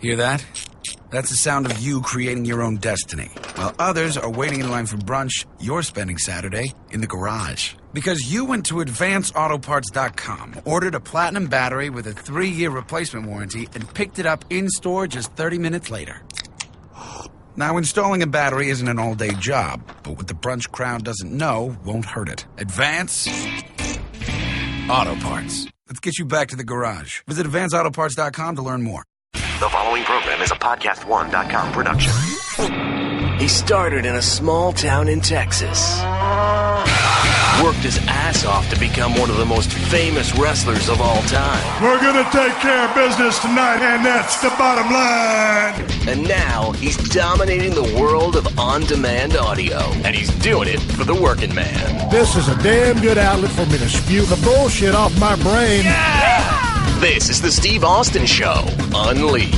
Hear that? That's the sound of you creating your own destiny. While others are waiting in line for brunch, you're spending Saturday in the garage. Because you went to advanceautoparts.com, ordered a platinum battery with a 3-year replacement warranty, and picked it up in-store just 30 minutes later. Now, installing a battery isn't an all-day job, but what the brunch crowd doesn't know won't hurt it. Advance Auto Parts. Let's get you back to the garage. Visit advanceautoparts.com to learn more. The following program is a podcast1.com production. He started in a small town in Texas. Worked his ass off to become one of the most famous wrestlers of all time. We're going to take care of business tonight, and that's the bottom line. And now he's dominating the world of on-demand audio. And he's doing it for the working man. This is a damn good outlet for me to spew the bullshit off my brain. Yeah! This is the Steve Austin Show. Unleashed.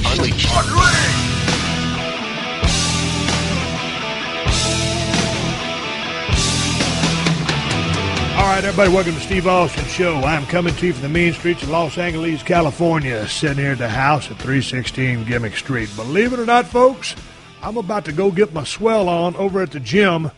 All right, everybody, welcome to Steve Austin Show. I'm coming to you from the mean streets of Los Angeles, California, sitting here at the house at 316 Gimmick Street. Believe it or not, folks, I'm about to go get my swell on over at the gym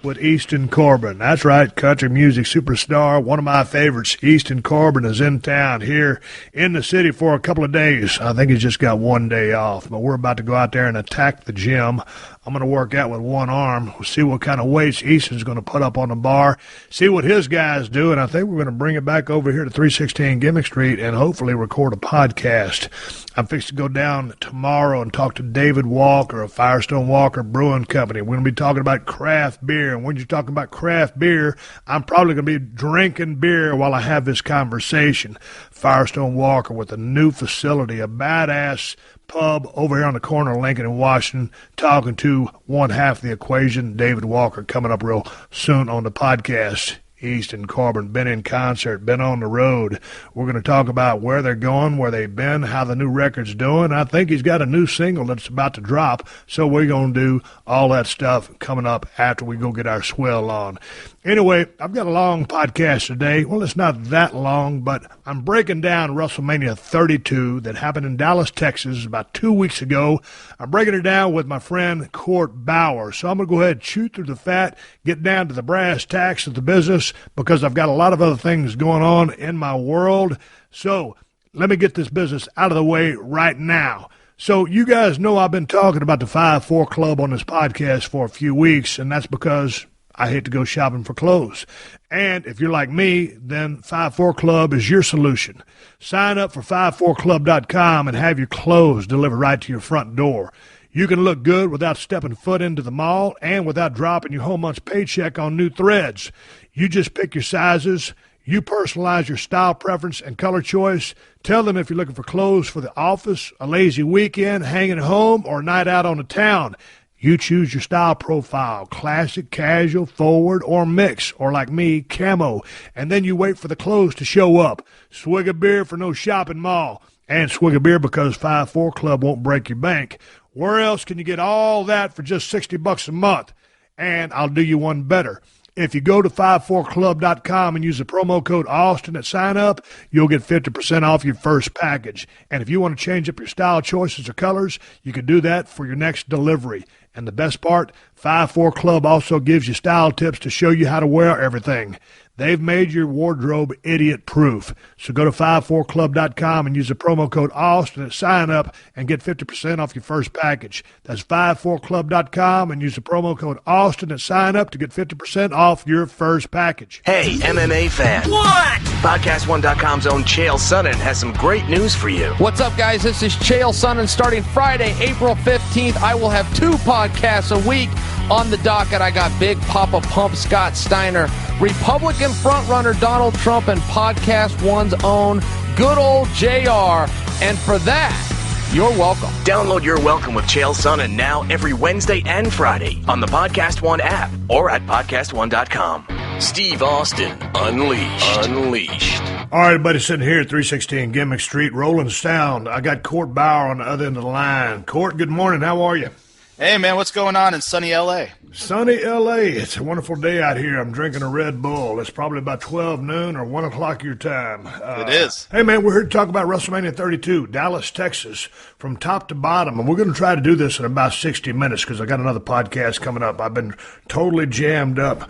with Easton Corbin. That's right, country music superstar, one of my favorites. Easton Corbin is in town here in the city for a couple of days. I think he's just got one day off, but we're about to go out there and attack the gym. I'm going to work out with one arm, see what kind of weights Easton's going to put up on the bar, see what his guys do, and I think we're going to bring it back over here to 316 Gimmick Street and hopefully record a podcast. I'm fixed to go down tomorrow and talk to David Walker of Firestone Walker Brewing Company. We're going to be talking about craft beer, and when you're talking about craft beer, I'm probably going to be drinking beer while I have this conversation. Firestone Walker with a new facility, a badass pub over here on the corner of Lincoln and Washington, talking to one half of the equation, David Walker, coming up real soon on the podcast. Easton Corbin, been in concert, been on the road. We're going to talk about where they're going, where they've been, how the new record's doing. I think he's got a new single that's about to drop, so we're going to do all that stuff coming up after we go get our swell on. Anyway, I've got a long podcast today. Well, it's not that long, but I'm breaking down Wrestlemania 32 that happened in Dallas, Texas about 2 weeks ago. I'm breaking it down with my friend Court Bauer. So I'm going to go ahead and chew through the fat, get down to the brass tacks of the business, because I've got a lot of other things going on in my world. So let me get this business out of the way right now. So you guys know I've been talking about the 5-4 Club on this podcast for a few weeks, and that's because I hate to go shopping for clothes. And if you're like me, then 5-4 Club is your solution. Sign up for 54club.com and have your clothes delivered right to your front door. You can look good without stepping foot into the mall and without dropping your whole month's paycheck on new threads. You just pick your sizes. You personalize your style preference and color choice. Tell them if you're looking for clothes for the office, a lazy weekend, hanging home, or a night out on the town. You choose your style profile, classic, casual, forward, or mix, or like me, camo. And then you wait for the clothes to show up. Swig a beer for no shopping mall. And swig a beer because 5-4 Club won't break your bank. Where else can you get all that for just $60 a month? And I'll do you one better. If you go to 54club.com and use the promo code Austin at sign up, you'll get 50% off your first package. And if you want to change up your style choices or colors, you can do that for your next delivery. And the best part, 5-4 Club also gives you style tips to show you how to wear everything. They've made your wardrobe idiot-proof. So go to 54club.com and use the promo code Austin at sign up and get 50% off your first package. That's 54club.com and use the promo code Austin at sign up to get 50% off your first package. Hey, MMA fan. What? Podcast1.com's own Chael Sonnen has some great news for you. What's up, guys? This is Chael Sonnen. Starting Friday, April 15th, I will have 2 podcasts a week on the docket. I got Big Papa Pump Scott Steiner, Republican frontrunner Donald Trump, and Podcast One's own good old JR. And for that, you're welcome. Download Your Welcome with Chael Sonnen now every Wednesday and Friday on the Podcast One app or at podcastone.com. Steve Austin, Unleashed. All right, everybody sitting here at 316 Gimmick Street, rolling sound. I got Court Bauer on the other end of the line. Court, good morning. How are you? Hey, man, what's going on in sunny L.A.? Sunny L.A. It's a wonderful day out here. I'm drinking a Red Bull. It's probably about 12 noon or 1 o'clock your time. It is. Hey, man, we're here to talk about WrestleMania 32, Dallas, Texas, from top to bottom. And we're going to try to do this in about 60 minutes because I got another podcast coming up. I've been totally jammed up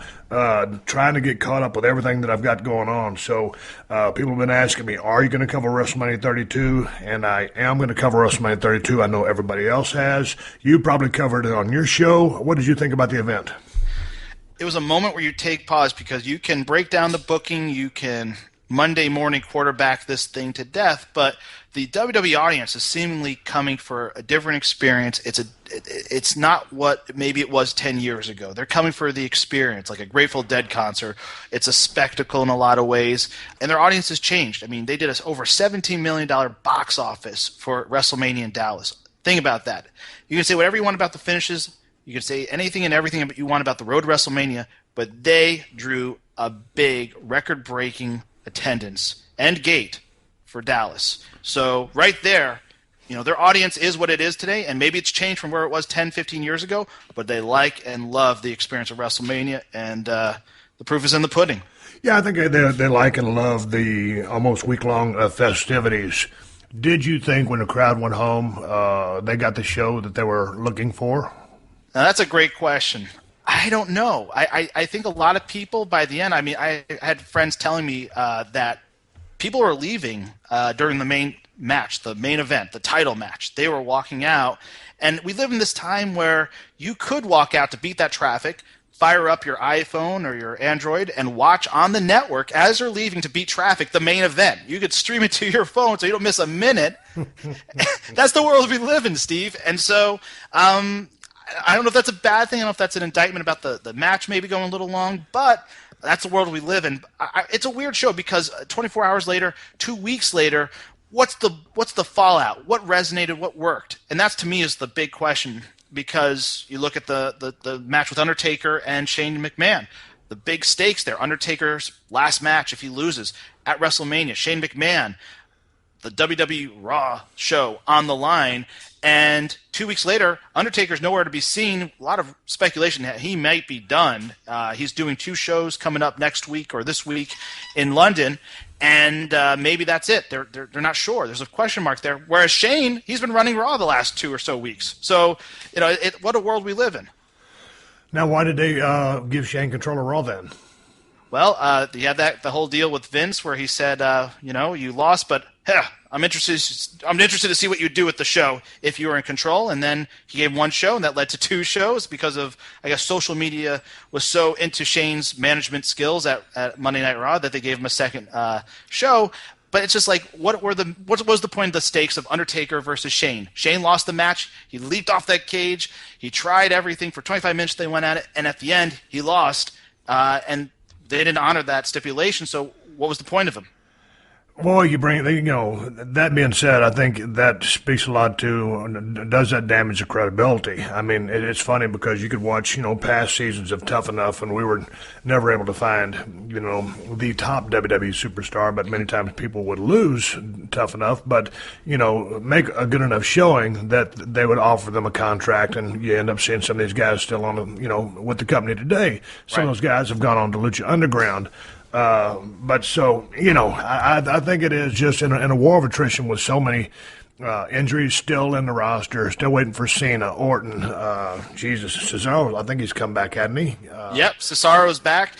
trying to get caught up with everything that I've got going on. So people have been asking me, are you going to cover WrestleMania 32? And I am going to cover WrestleMania 32. I know everybody else has. You probably covered it on your show. What did you think about the event? It was a moment where you take pause because you can break down the booking, you can Monday morning quarterback this thing to death, but the WWE audience is seemingly coming for a different experience. It's not what maybe it was 10 years ago. They're coming for the experience, like a Grateful Dead concert. It's a spectacle in a lot of ways, and their audience has changed. I mean, they did over $17 million box office for WrestleMania in Dallas. Think about that. You can say whatever you want about the finishes. You can say anything and everything you want about the road to WrestleMania, but they drew a big, record-breaking attendance and gate for Dallas. So right there, their audience is what it is today, and maybe it's changed from where it was 10, 15 years ago, but they like and love the experience of WrestleMania, and the proof is in the pudding. Yeah, I think they like and love the almost week-long festivities. Did you think when the crowd went home, they got the show that they were looking for? Now, that's a great question. I don't know. I think a lot of people by the end, I had friends telling me that people were leaving during the main match, the main event, the title match. They were walking out. And we live in this time where you could walk out to beat that traffic, fire up your iPhone or your Android, and watch on the network as you're leaving to beat traffic the main event. You could stream it to your phone so you don't miss a minute. That's the world we live in, Steve. And so I don't know if that's a bad thing. I don't know if that's an indictment about the match maybe going a little long, but that's the world we live in. It's a weird show because 24 hours later, 2 weeks later, what's the fallout? What resonated? What worked? And that's, to me, is the big question, because you look at the match with Undertaker and Shane McMahon. The big stakes there. Undertaker's last match, if he loses, at WrestleMania. Shane McMahon, the WWE Raw show on the line. And 2 weeks later, Undertaker's nowhere to be seen. A lot of speculation that he might be done. He's doing 2 shows coming up next week or this week in London, and maybe that's it. They're not sure. There's a question mark there. Whereas Shane, he's been running Raw the last 2 or so weeks. So, what a world we live in. Now, why did they give Shane control of Raw then? Well, you had the whole deal with Vince where he said, you lost, but I'm interested to see what you do with the show if you were in control. And then he gave 1 show, and that led to 2 shows because of, I guess, social media was so into Shane's management skills at Monday Night Raw that they gave him a second show. But it's just like, what was the point of the stakes of Undertaker versus Shane? Shane lost the match. He leaped off that cage. He tried everything for 25 minutes. They went at it, and at the end, he lost. And they didn't honor that stipulation. So what was the point of him? Well, that being said, I think that speaks a lot to, does that damage the credibility? I mean, it's funny because you could watch, past seasons of Tough Enough, and we were never able to find, the top WWE superstar, but many times people would lose Tough Enough, but, make a good enough showing that they would offer them a contract, and you end up seeing some of these guys still on with the company today. Some of those guys have gone on to Lucha Underground. But so, I think it is just in a war of attrition with so many injuries still in the roster, still waiting for Cena, Orton, Cesaro. I think he's come back, hadn't he? Yep, Cesaro's back.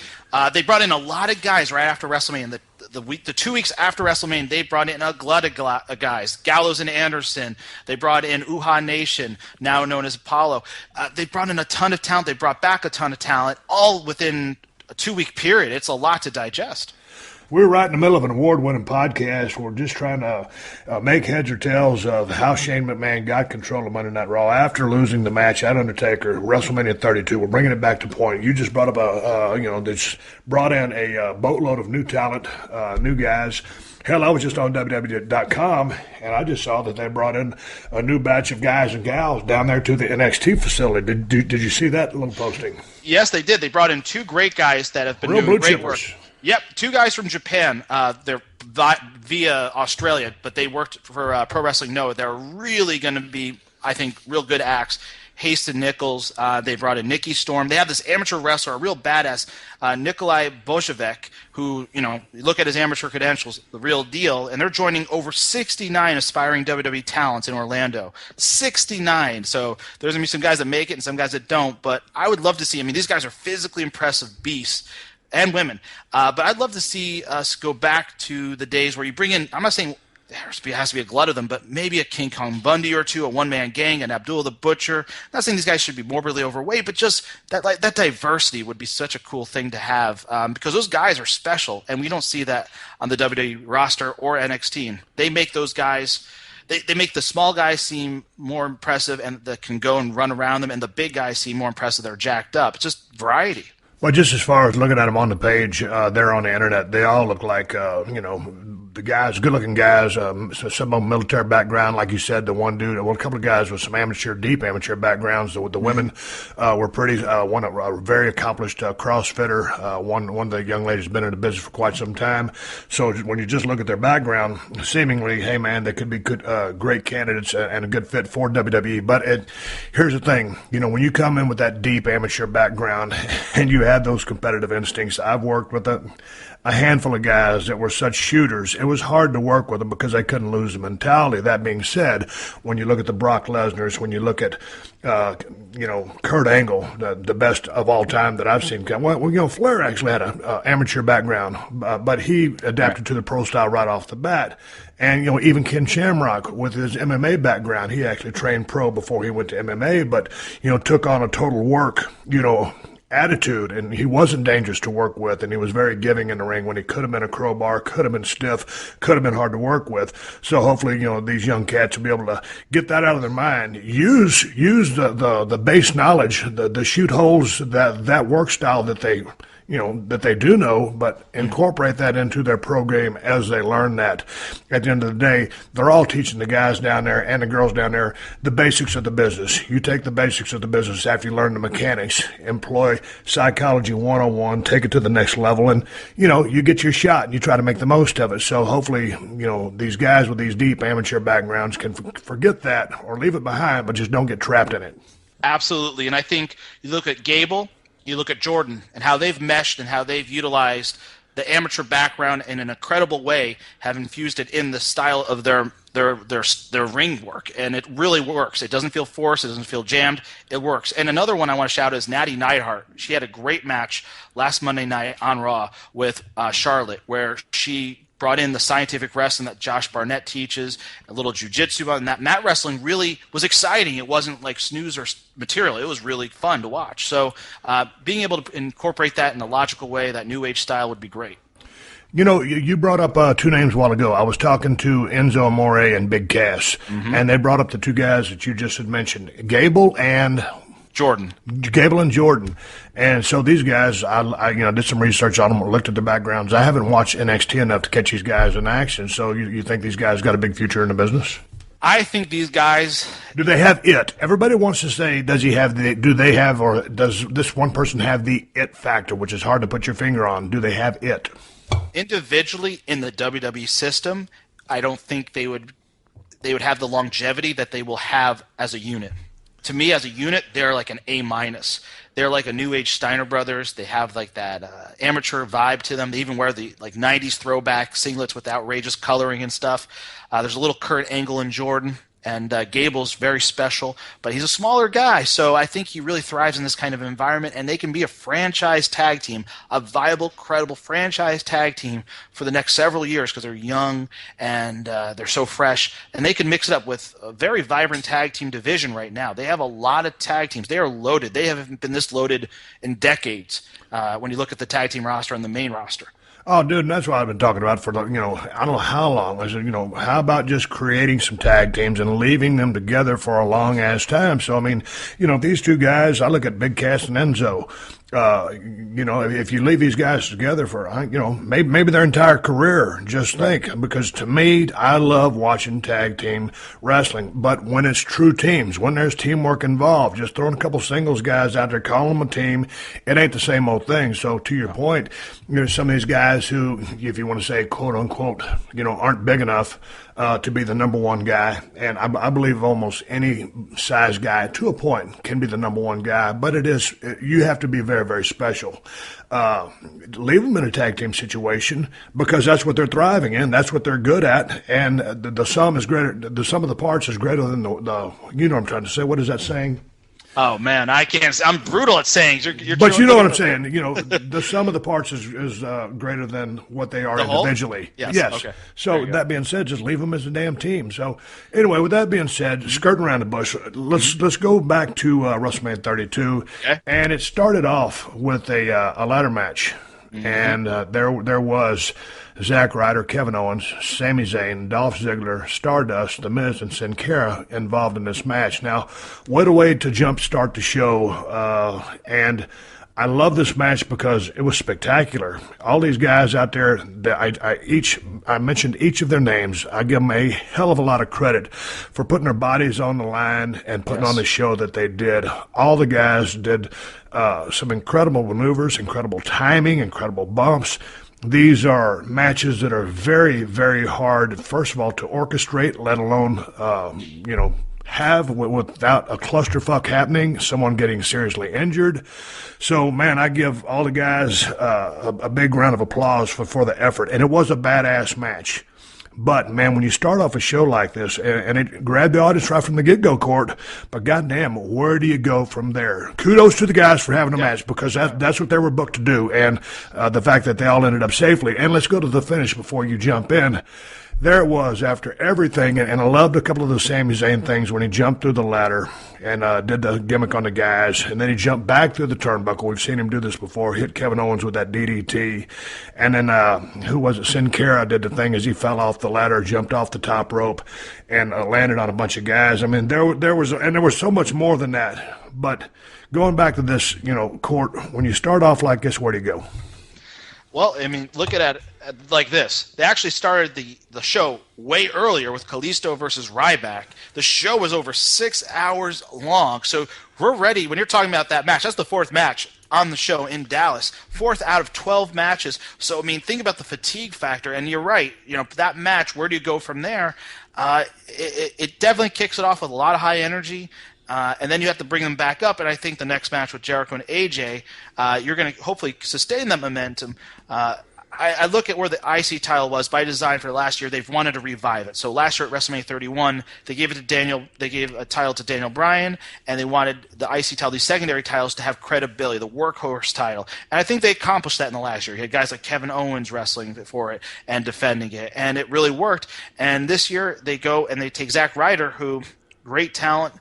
They brought in a lot of guys right after WrestleMania. The 2 weeks after WrestleMania, they brought in a glut of guys. Gallows and Anderson. They brought in Uhaa Nation, now known as Apollo. They brought in a ton of talent. They brought back a ton of talent, all within a 2-week period. It's a lot to digest. We're right in the middle of an award-winning podcast. We're just trying to make heads or tails of how Shane McMahon got control of Monday Night Raw after losing the match at Undertaker, WrestleMania 32. We're bringing it back to point. You just brought up this brought in a boatload of new talent, new guys. Hell, I was just on WWE.com, and I just saw that they brought in a new batch of guys and gals down there to the NXT facility. Did you see that little posting? Yes, they did. They brought in 2 great guys that have been doing great work. Yep, 2 guys from Japan. They're via Australia, but they worked for Pro Wrestling Noah. They're really going to be, I think, real good acts. Haston Nichols. They brought in Nikki Storm. They have this amateur wrestler, a real badass, Nikolai Boshevek, who, you look at his amateur credentials, the real deal, and they're joining over 69 aspiring WWE talents in Orlando. 69. So there's going to be some guys that make it and some guys that don't, but I would love to see, these guys are physically impressive beasts, and women. But I'd love to see us go back to the days where you bring in, I'm not saying there has to be a glut of them, but maybe a King Kong Bundy or two, a one-man gang, and Abdullah the Butcher. I'm not saying these guys should be morbidly overweight, but just that diversity would be such a cool thing to have, because those guys are special, and we don't see that on the WWE roster or NXT. They make those guys... They make the small guys seem more impressive and that can go and run around them, and the big guys seem more impressive. They're jacked up. It's just variety. Well, just as far as looking at them on the page there on the internet, they all look like, the guys, good-looking guys, some of them military background, like you said, the one dude, a couple of guys with some deep amateur backgrounds. The women were pretty, one a very accomplished CrossFitter, one of the young ladies has been in the business for quite some time. So when you just look at their background, seemingly, hey man, they could be good, great candidates and a good fit for WWE. But here's the thing, when you come in with that deep amateur background and you have those competitive instincts, I've worked with a handful of guys that were such shooters. It was hard to work with them because they couldn't lose the mentality. That being said, when you look at the Brock Lesnar's, when you look at, Kurt Angle, the best of all time that I've seen. Flair actually had an amateur background, but he adapted to the pro style right off the bat. And, even Ken Shamrock with his MMA background, he actually trained pro before he went to MMA, but, took on a total work, attitude, and he wasn't dangerous to work with, and he was very giving in the ring when he could have been a crowbar, could have been stiff, could have been hard to work with. So hopefully, these young cats will be able to get that out of their mind, use the base knowledge, the shoot holes, that work style that they do know, but incorporate that into their program as they learn that. At the end of the day, they're all teaching the guys down there and the girls down there the basics of the business. You take the basics of the business after you learn the mechanics, employ psychology 101, take it to the next level, and, you get your shot and you try to make the most of it. So hopefully, these guys with these deep amateur backgrounds can forget that or leave it behind, but just don't get trapped in it. Absolutely. And I think you look at Gable, you look at Jordan and how they've meshed and how they've utilized the amateur background in an incredible way, have infused it in the style of their ring work, and it really works. It doesn't feel forced. It doesn't feel jammed. It works. And another one I want to shout out is Natty Neidhart. She had a great match last Monday night on Raw with Charlotte, where she brought in the scientific wrestling that Josh Barnett teaches, a little jiu-jitsu, and that mat wrestling really was exciting. It wasn't like snooze or material. It was really fun to watch. So being able to incorporate that in a logical way, that new age style, would be great. You brought up two names a while ago. I was talking to Enzo Amore and Big Cass, and they brought up the two guys that you just had mentioned, Gable and Jordan. And so these guys, I did some research on them, looked at their backgrounds. I haven't watched NXT enough to catch these guys in action. So you think these guys got a big future in the business? I think these guys... Do they have it? Everybody wants to say, does this one person have the it factor, which is hard to put your finger on? Do they have it? Individually in the WWE system, I don't think they would have the longevity that they will have as a unit. To me, as a unit, they're like an A-. They're like a new age Steiner Brothers. They have like that amateur vibe to them. They even wear the like 90s throwback singlets with outrageous coloring and stuff. There's a little Kurt Angle in Jordan. And Gable's very special, but he's a smaller guy, so I think he really thrives in this kind of environment, and they can be a franchise tag team, a viable, credible franchise tag team for the next several years because they're young and they're so fresh, and they can mix it up with a very vibrant tag team division right now. They have a lot of tag teams. They are loaded. They haven't been this loaded in decades when you look at the tag team roster and the main roster. Oh, dude, and that's what I've been talking about for, I don't know how long. I said, how about just creating some tag teams and leaving them together for a long-ass time? So, these two guys, I look at Big Cass and Enzo. If you leave these guys together for, maybe their entire career, just think. Because to me, I love watching tag team wrestling. But when it's true teams, when there's teamwork involved, just throwing a couple singles guys out there, calling them a team, it ain't the same old thing. So to your point, some of these guys who, if you want to say, quote unquote, aren't big enough, to be the number one guy. And I believe almost any size guy, to a point, can be the number one guy. But you have to be very, very special. Leave them in a tag team situation because that's what they're thriving in. That's what they're good at. And the sum is greater. The sum of the parts is greater than the you know what I'm trying to say. What is that saying? Oh man, I can't. I'm brutal at sayings. But you know what I'm saying. You know, the sum of the parts is greater than what they are individually. Yes. Okay. So that being said, just leave them as a damn team. So anyway, with that being said, skirting around the bush, let's go back to WrestleMania 32, and it started off with a ladder match, and there was Zack Ryder, Kevin Owens, Sami Zayn, Dolph Ziggler, Stardust, The Miz, and Sin Cara involved in this match. Now, what a way to jumpstart the show. And I love this match because it was spectacular. All these guys out there, I mentioned each of their names. I give them a hell of a lot of credit for putting their bodies on the line and putting on the show that they did. All the guys did some incredible maneuvers, incredible timing, incredible bumps. These are matches that are very, very hard, first of all, to orchestrate, let alone, have without a clusterfuck happening, someone getting seriously injured. So, man, I give all the guys a big round of applause for the effort. And it was a badass match. But, man, when you start off a show like this, and it grabbed the audience right from the get-go, Court, but goddamn, where do you go from there? Kudos to the guys for having a match, because that's what they were booked to do, and the fact that they all ended up safely. And let's go to the finish before you jump in. There it was after everything, and I loved a couple of the Sami Zayn things when he jumped through the ladder and did the gimmick on the guys, and then he jumped back through the turnbuckle. We've seen him do this before, hit Kevin Owens with that DDT, and then who was it? Sin Cara did the thing as he fell off the ladder, jumped off the top rope, and landed on a bunch of guys. I mean, there was so much more than that. But going back to this, Court, when you start off like this, where do you go? Well, I mean, look at it like this. They actually started the show way earlier with Kalisto versus Ryback. The show was over 6 hours long. So we're ready. When you're talking about that match, that's the fourth match on the show in Dallas. Fourth out of 12 matches. So, I mean, think about the fatigue factor. And you're right. That match, where do you go from there? It definitely kicks it off with a lot of high energy. And then you have to bring them back up, and I think the next match with Jericho and AJ, you're going to hopefully sustain that momentum. I look at where the IC title was by design for last year. They've wanted to revive it. So last year at WrestleMania 31, they gave it to Daniel. They gave a title to Daniel Bryan, and they wanted the IC title, these secondary titles, to have credibility, the workhorse title. And I think they accomplished that in the last year. You had guys like Kevin Owens wrestling for it and defending it, and it really worked. And this year they go and they take Zack Ryder, who great talent.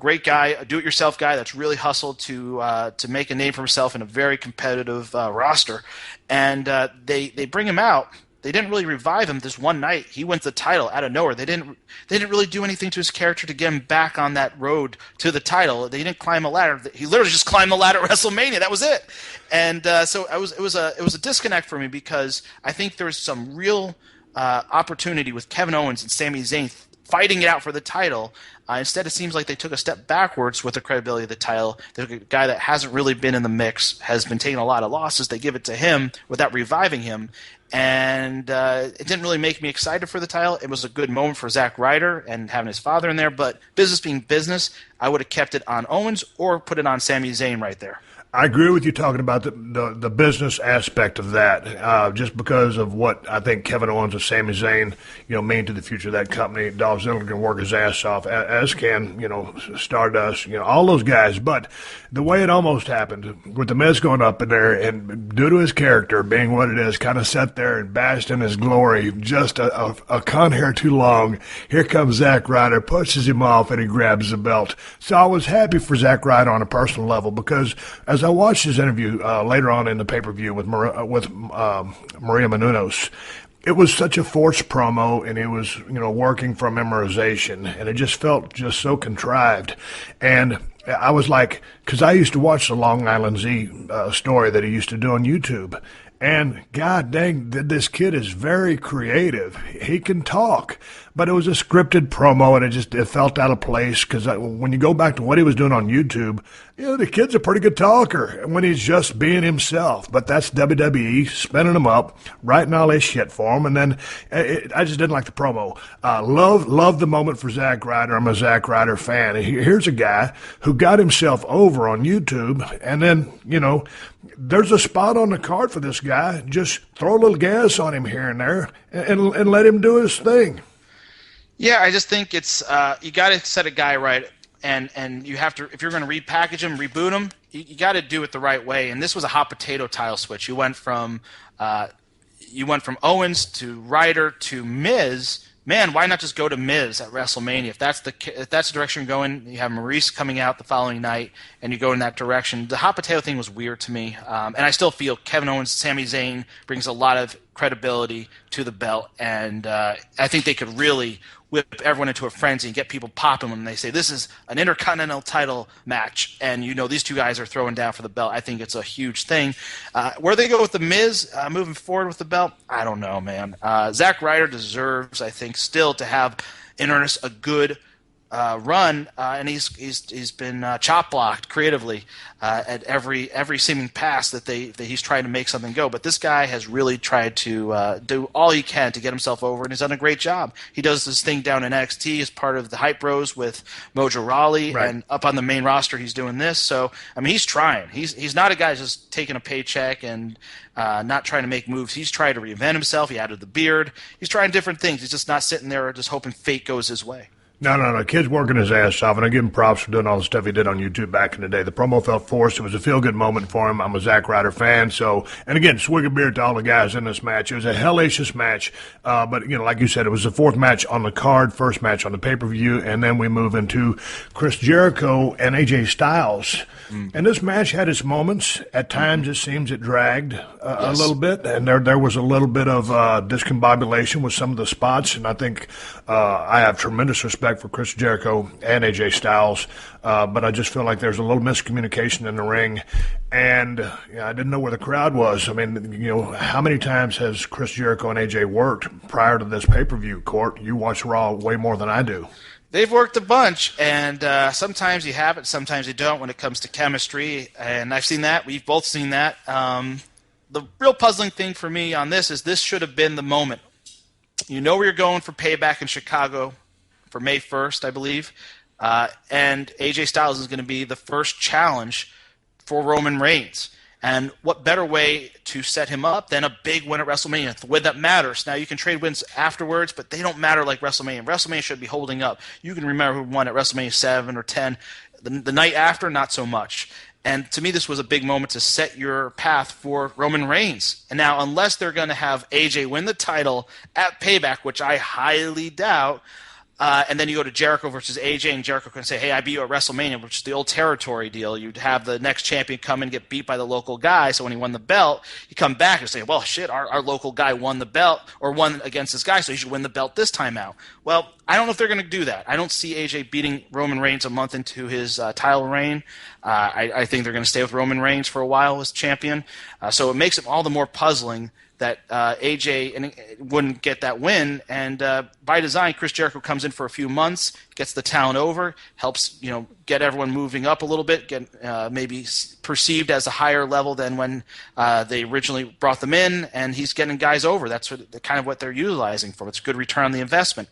Great guy, a do-it-yourself guy that's really hustled to make a name for himself in a very competitive roster, and they bring him out. They didn't really revive him this one night. He wins the title out of nowhere. They didn't really do anything to his character to get him back on that road to the title. They didn't climb a ladder. He literally just climbed the ladder at WrestleMania. That was it. And so it was a disconnect for me, because I think there was some real opportunity with Kevin Owens and Sami Zayn fighting it out for the title. Instead, it seems like they took a step backwards with the credibility of the title. The guy that hasn't really been in the mix, has been taking a lot of losses. They give it to him without reviving him. And it didn't really make me excited for the title. It was a good moment for Zack Ryder and having his father in there. But business being business, I would have kept it on Owens or put it on Sami Zayn right there. I agree with you talking about the business aspect of that, just because of what I think Kevin Owens and Sami Zayn, mean to the future of that company. Dolph Ziggler can work his ass off, as can, Stardust, all those guys. But the way it almost happened, with the Miz going up in there, and due to his character being what it is, kind of sat there and basked in his glory, just a con hair too long. Here comes Zack Ryder, pushes him off, and he grabs the belt. So I was happy for Zack Ryder on a personal level, because as I watched his interview later on in the pay-per-view with Maria Menounos, it was such a forced promo, and it was, working from memorization, and it just felt just so contrived. And I was like, because I used to watch the Long Island Z story that he used to do on YouTube, And God dang, this kid is very creative. He can talk. But it was a scripted promo, and it felt out of place because when you go back to what he was doing on YouTube, the kid's a pretty good talker when he's just being himself. But that's WWE spinning him up, writing all this shit for him, and then I just didn't like the promo. Love the moment for Zack Ryder. I'm a Zack Ryder fan. Here's a guy who got himself over on YouTube, and then, there's a spot on the card for this guy. Just throw a little gas on him here and there and let him do his thing. Yeah, I just think it's you got to set a guy right, and you have to, if you're going to repackage him, reboot him, you got to do it the right way. And this was a hot potato title switch. You went from Owens to Ryder to Miz. Man, why not just go to Miz at WrestleMania? If that's the direction you're going, you have Maurice coming out the following night, and you go in that direction. The hot potato thing was weird to me, and I still feel Kevin Owens, Sami Zayn brings a lot of credibility to the belt, and I think they could really whip everyone into a frenzy and get people popping when they say this is an Intercontinental title match, and these two guys are throwing down for the belt. I think it's a huge thing. Where they go with the Miz moving forward with the belt, I don't know, man. Zack Ryder deserves, I think, still to have in earnest a good run, and he's been chop blocked creatively at every seeming pass that he's trying to make something go. But this guy has really tried to do all he can to get himself over, and he's done a great job. He does this thing down in NXT as part of the Hype Bros with Mojo Rawley, right. And up on the main roster he's doing this. So I mean, he's trying. He's not a guy just taking a paycheck and not trying to make moves. He's trying to reinvent himself. He added the beard. He's trying different things. He's just not sitting there just hoping fate goes his way. No. Kid's working his ass off, and I give him props for doing all the stuff he did on YouTube back in the day. The promo felt forced. It was a feel-good moment for him. I'm a Zack Ryder fan, so, and again, swig of beer to all the guys in this match. It was a hellacious match, but, like you said, it was the fourth match on the card, first match on the pay-per-view, and then we move into Chris Jericho and AJ Styles. And this match had its moments. At times, it seems it dragged a little bit, and there was a little bit of discombobulation with some of the spots, and I think I have tremendous respect for Chris Jericho and AJ Styles, but I just feel like there's a little miscommunication in the ring, and I didn't know where the crowd was. I mean, how many times has Chris Jericho and AJ worked prior to this pay-per-view, Court? You watch Raw way more than I do. They've worked a bunch, and sometimes you have it, sometimes you don't when it comes to chemistry, and I've seen that. We've both seen that. The real puzzling thing for me on this is this should have been the moment. You know where you're going for Payback in Chicago for May 1st, I believe, and AJ Styles is going to be the first challenge for Roman Reigns. And what better way to set him up than a big win at WrestleMania? The win that matters. Now, you can trade wins afterwards, but they don't matter like WrestleMania. WrestleMania should be holding up. You can remember who won at WrestleMania 7 or 10. The night after, not so much. And to me, this was a big moment to set your path for Roman Reigns. And now, unless they're going to have AJ win the title at Payback, which I highly doubt, and then you go to Jericho versus AJ, and Jericho can say, hey, I beat you at WrestleMania, which is the old territory deal. You'd have the next champion come and get beat by the local guy, so when he won the belt, you come back and say, well, shit, our local guy won the belt, or won against this guy, so he should win the belt this time out. Well, I don't know if they're going to do that. I don't see AJ beating Roman Reigns a month into his title reign. I think they're going to stay with Roman Reigns for a while as champion. So it makes it all the more puzzling that AJ wouldn't get that win, and by design, Chris Jericho comes in for a few months, gets the town over, helps get everyone moving up a little bit, get maybe perceived as a higher level than when they originally brought them in, and he's getting guys over. That's kind of what they're utilizing for. It's a good return on the investment.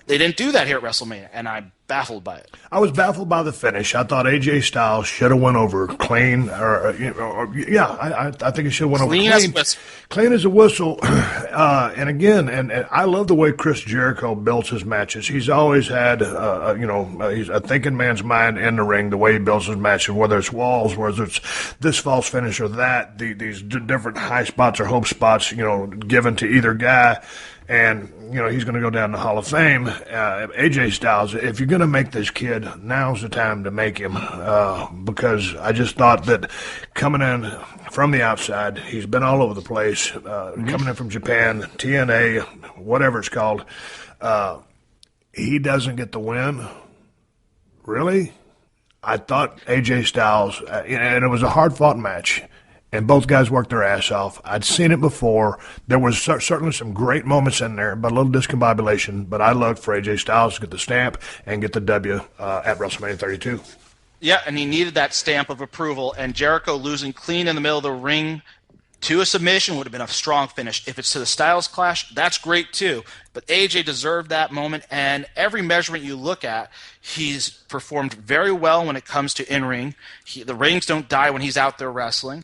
They didn't do that here at WrestleMania, and I'm baffled by it. I was baffled by the finish. I thought AJ Styles should have went over clean. I think he should have went over clean. Clean as a whistle. And again, and I love the way Chris Jericho builds his matches. He's always had, he's a thinking man's mind in the ring, the way he builds his matches, whether it's walls, whether it's this false finish or that, these different high spots or hope spots, given to either guy. And, he's going to go down the Hall of Fame. AJ Styles, if you're going to make this kid, now's the time to make him. Because I just thought that coming in from the outside, he's been all over the place. Coming in from Japan, TNA, whatever it's called, he doesn't get the win. Really? I thought AJ Styles, and it was a hard-fought match. and both guys worked their ass off. I'd seen it before. There was certainly some great moments in there, but a little discombobulation. But I looked for AJ Styles to get the stamp and get the W at WrestleMania 32. Yeah, and he needed that stamp of approval, and Jericho losing clean in the middle of the ring to a submission would have been a strong finish. If it's to the Styles Clash, that's great too. But AJ deserved that moment, and every measurement you look at, he's performed very well when it comes to in-ring. The rings don't die when he's out there wrestling.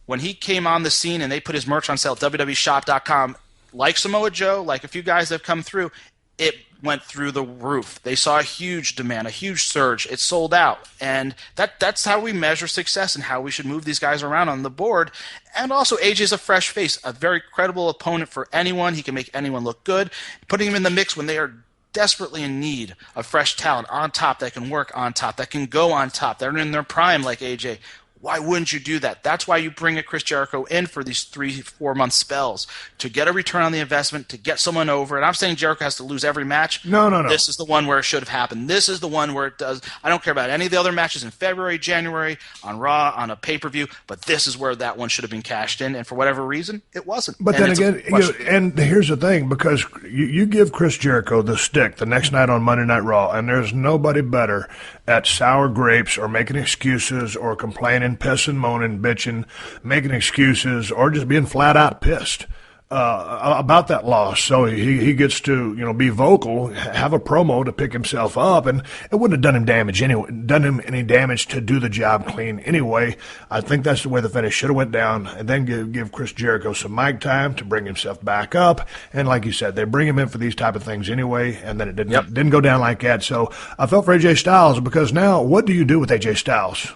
When he came on the scene and they put his merch on sale at WWEshop.com, like Samoa Joe, like a few guys that have come through, it went through the roof. They saw a huge demand, a huge surge. It sold out. And that's how we measure success and how we should move these guys around on the board. And also, AJ's a fresh face, a very credible opponent for anyone. He can make anyone look good. Putting him in the mix when they are desperately in need of fresh talent on top that can work on top, that can go on top, that are in their prime like AJ. Why wouldn't you do that? That's why you bring a Chris Jericho in for these 3-4 month spells, to get a return on the investment, to get someone over. And I'm saying Jericho has to lose every match. No. This is the one where it should have happened. This is the one where it does. I don't care about any of the other matches in February, January, on Raw, on a pay-per-view, but this is where that one should have been cashed in. And for whatever reason, it wasn't. But then again, and here's the thing, because you give Chris Jericho the stick the next night on Monday Night Raw, and there's nobody better at sour grapes or making excuses or complaining, pissing, moaning, bitching, making excuses, or just being flat out pissed about that loss. So he gets to be vocal, have a promo to pick himself up, and it wouldn't have done him any damage to do the job clean anyway. I think that's the way the finish should have went down, and then give Chris Jericho some mic time to bring himself back up. And like you said, they bring him in for these type of things anyway, and then it didn't go down like that. So I felt for AJ Styles, because now what do you do with AJ Styles?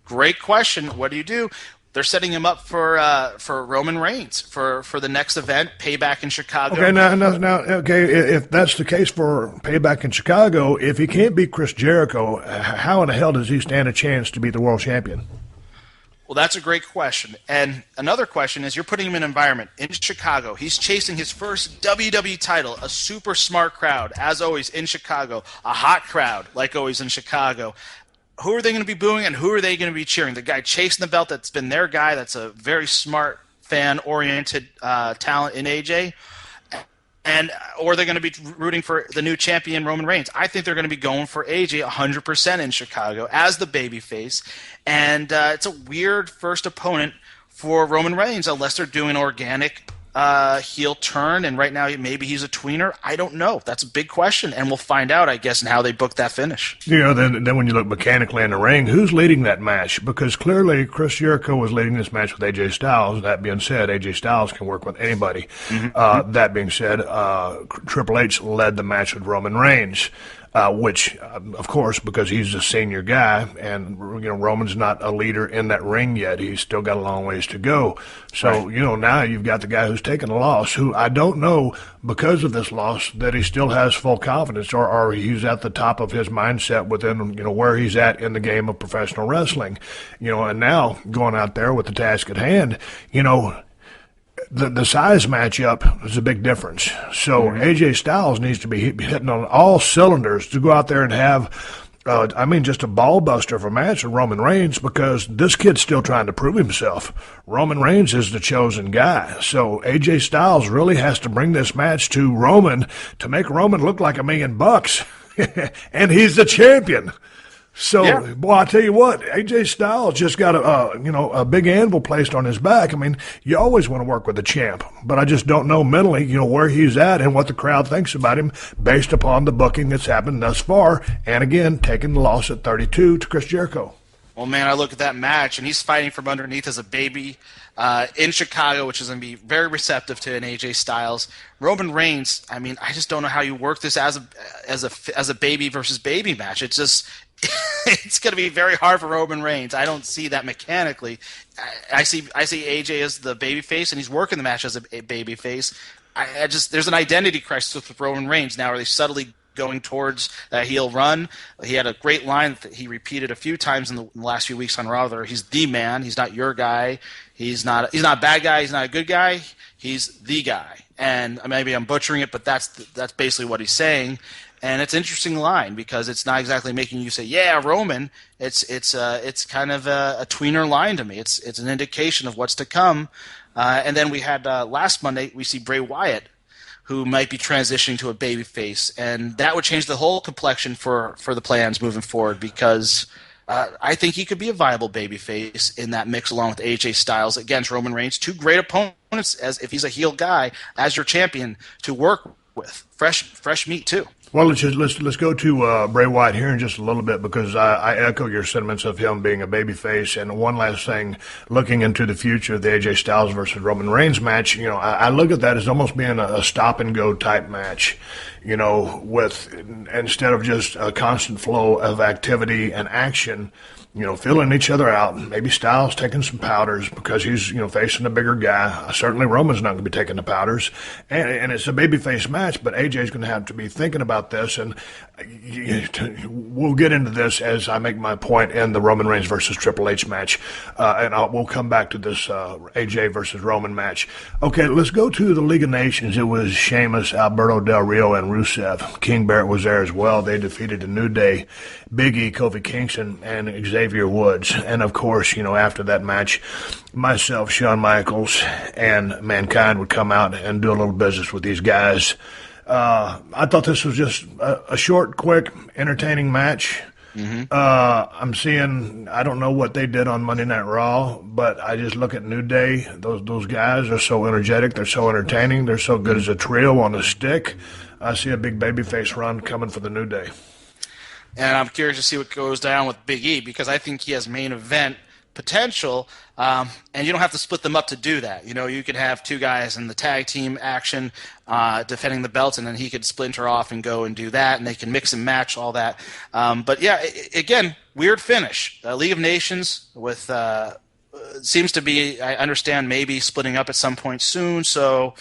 Great question. What do you do? They're setting him up for Roman Reigns for the next event, Payback in Chicago. Okay, now, if that's the case for Payback in Chicago, if he can't beat Chris Jericho, how in the hell does he stand a chance to be the world champion? Well, that's a great question. And another question is, you're putting him in an environment in Chicago. He's chasing his first WWE title, a super smart crowd, as always, in Chicago, a hot crowd, like always in Chicago. Who are they going to be booing, and who are they going to be cheering? The guy chasing the belt that's been their guy, that's a very smart, fan-oriented talent in AJ, or they're going to be rooting for the new champion, Roman Reigns. I think they're going to be going for AJ 100% in Chicago as the babyface, and it's a weird first opponent for Roman Reigns unless they're doing organic heel turn, and right now maybe he's a tweener. I don't know. That's a big question, and we'll find out, I guess, in how they book that finish. Then when you look mechanically in the ring, who's leading that match? Because clearly Chris Jericho was leading this match with AJ Styles. That being said, AJ Styles can work with anybody. That being said, Triple H led the match with Roman Reigns. Which, of course, because he's a senior guy, and Roman's not a leader in that ring yet. He's still got a long ways to go. So, now you've got the guy who's taken a loss, who I don't know, because of this loss, that he still has full confidence, or he's at the top of his mindset within, where he's at in the game of professional wrestling. And now going out there with the task at hand, the size matchup is a big difference. So AJ Styles needs to be hitting on all cylinders to go out there and have, just a ball buster of a match with Roman Reigns, because this kid's still trying to prove himself. Roman Reigns is the chosen guy. So AJ Styles really has to bring this match to Roman to make Roman look like $1 million. And he's the champion. So, boy, I tell you what, AJ Styles just got a big anvil placed on his back. I mean, you always want to work with the champ, but I just don't know mentally, where he's at and what the crowd thinks about him based upon the booking that's happened thus far. And again, taking the loss at 32 to Chris Jericho. Well, man, I look at that match, and he's fighting from underneath as a baby in Chicago, which is going to be very receptive to an AJ Styles. Roman Reigns, I just don't know how you work this as a baby versus baby match. It's just it's going to be very hard for Roman Reigns. I don't see that mechanically. I see AJ as the babyface, and he's working the match as a babyface. There's an identity crisis with Roman Reigns now. Are they subtly going towards that heel run? He had a great line that he repeated a few times in the last few weeks on Raw. He's the man. He's not your guy. He's not a bad guy. He's not a good guy. He's the guy. And maybe I'm butchering it, but that's basically what he's saying. And it's an interesting line because it's not exactly making you say, yeah, Roman. It's kind of a tweener line to me. It's an indication of what's to come. And then we had last Monday, we see Bray Wyatt, who might be transitioning to a babyface. And that would change the whole complexion for the plans moving forward because I think he could be a viable babyface in that mix along with AJ Styles against Roman Reigns. Two great opponents, as if he's a heel guy, as your champion to work with. Fresh meat, too. Well, let's go to Bray Wyatt here in just a little bit because I echo your sentiments of him being a babyface. And one last thing, looking into the future of the AJ Styles versus Roman Reigns match, I look at that as almost being a stop-and-go type match, with instead of just a constant flow of activity and action, filling each other out. Maybe Styles taking some powders because he's, facing a bigger guy. Certainly Roman's not going to be taking the powders. And it's a babyface match, but AJ's going to have to be thinking about this. And we'll get into this as I make my point in the Roman Reigns versus Triple H match. We'll come back to this AJ versus Roman match. Okay, let's go to the League of Nations. It was Sheamus, Alberto Del Rio, and Rusev. King Barrett was there as well. They defeated the New Day, Big E, Kofi Kingston, and Xavier Woods. And, of course, after that match, myself, Shawn Michaels, and Mankind would come out and do a little business with these guys. I thought this was just a short, quick, entertaining match. Mm-hmm. I'm seeing, I don't know what they did on Monday Night Raw, but I just look at New Day. Those guys are so energetic. They're so entertaining. They're so good as a trio on a stick. I see a big babyface run coming for the New Day. And I'm curious to see what goes down with Big E because I think he has main event potential, and you don't have to split them up to do that. You could have two guys in the tag team action defending the belts, and then he could splinter off and go and do that, and they can mix and match all that. But, yeah, again, weird finish. League of Nations with seems to be, I understand, maybe splitting up at some point soon. So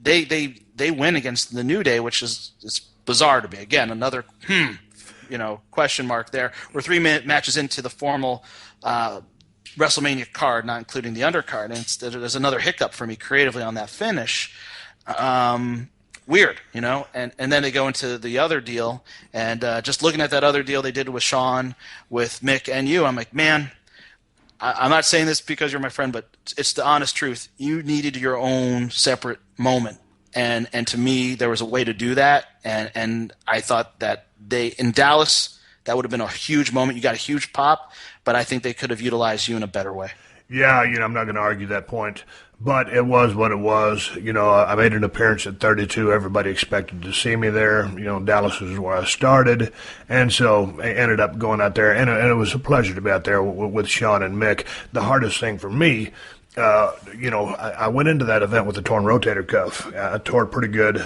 they win against the New Day, which is bizarre to me. Again, another question mark there. We're 3 matches into the formal WrestleMania card, not including the undercard, and there's another hiccup for me creatively on that finish. Weird, and then they go into the other deal, and just looking at that other deal they did with Shawn, with Mick, and you, I'm like, man, I'm not saying this because you're my friend, but it's the honest truth. You needed your own separate moment. And to me, there was a way to do that, and I thought that in Dallas, that would have been a huge moment. You got a huge pop, but I think they could have utilized you in a better way. Yeah, I'm not going to argue that point, but it was what it was. I made an appearance at 32. Everybody expected to see me there. Dallas is where I started, and so I ended up going out there, and it was a pleasure to be out there with Shawn and Mick. The hardest thing for me, I went into that event with a torn rotator cuff. I tore it pretty good,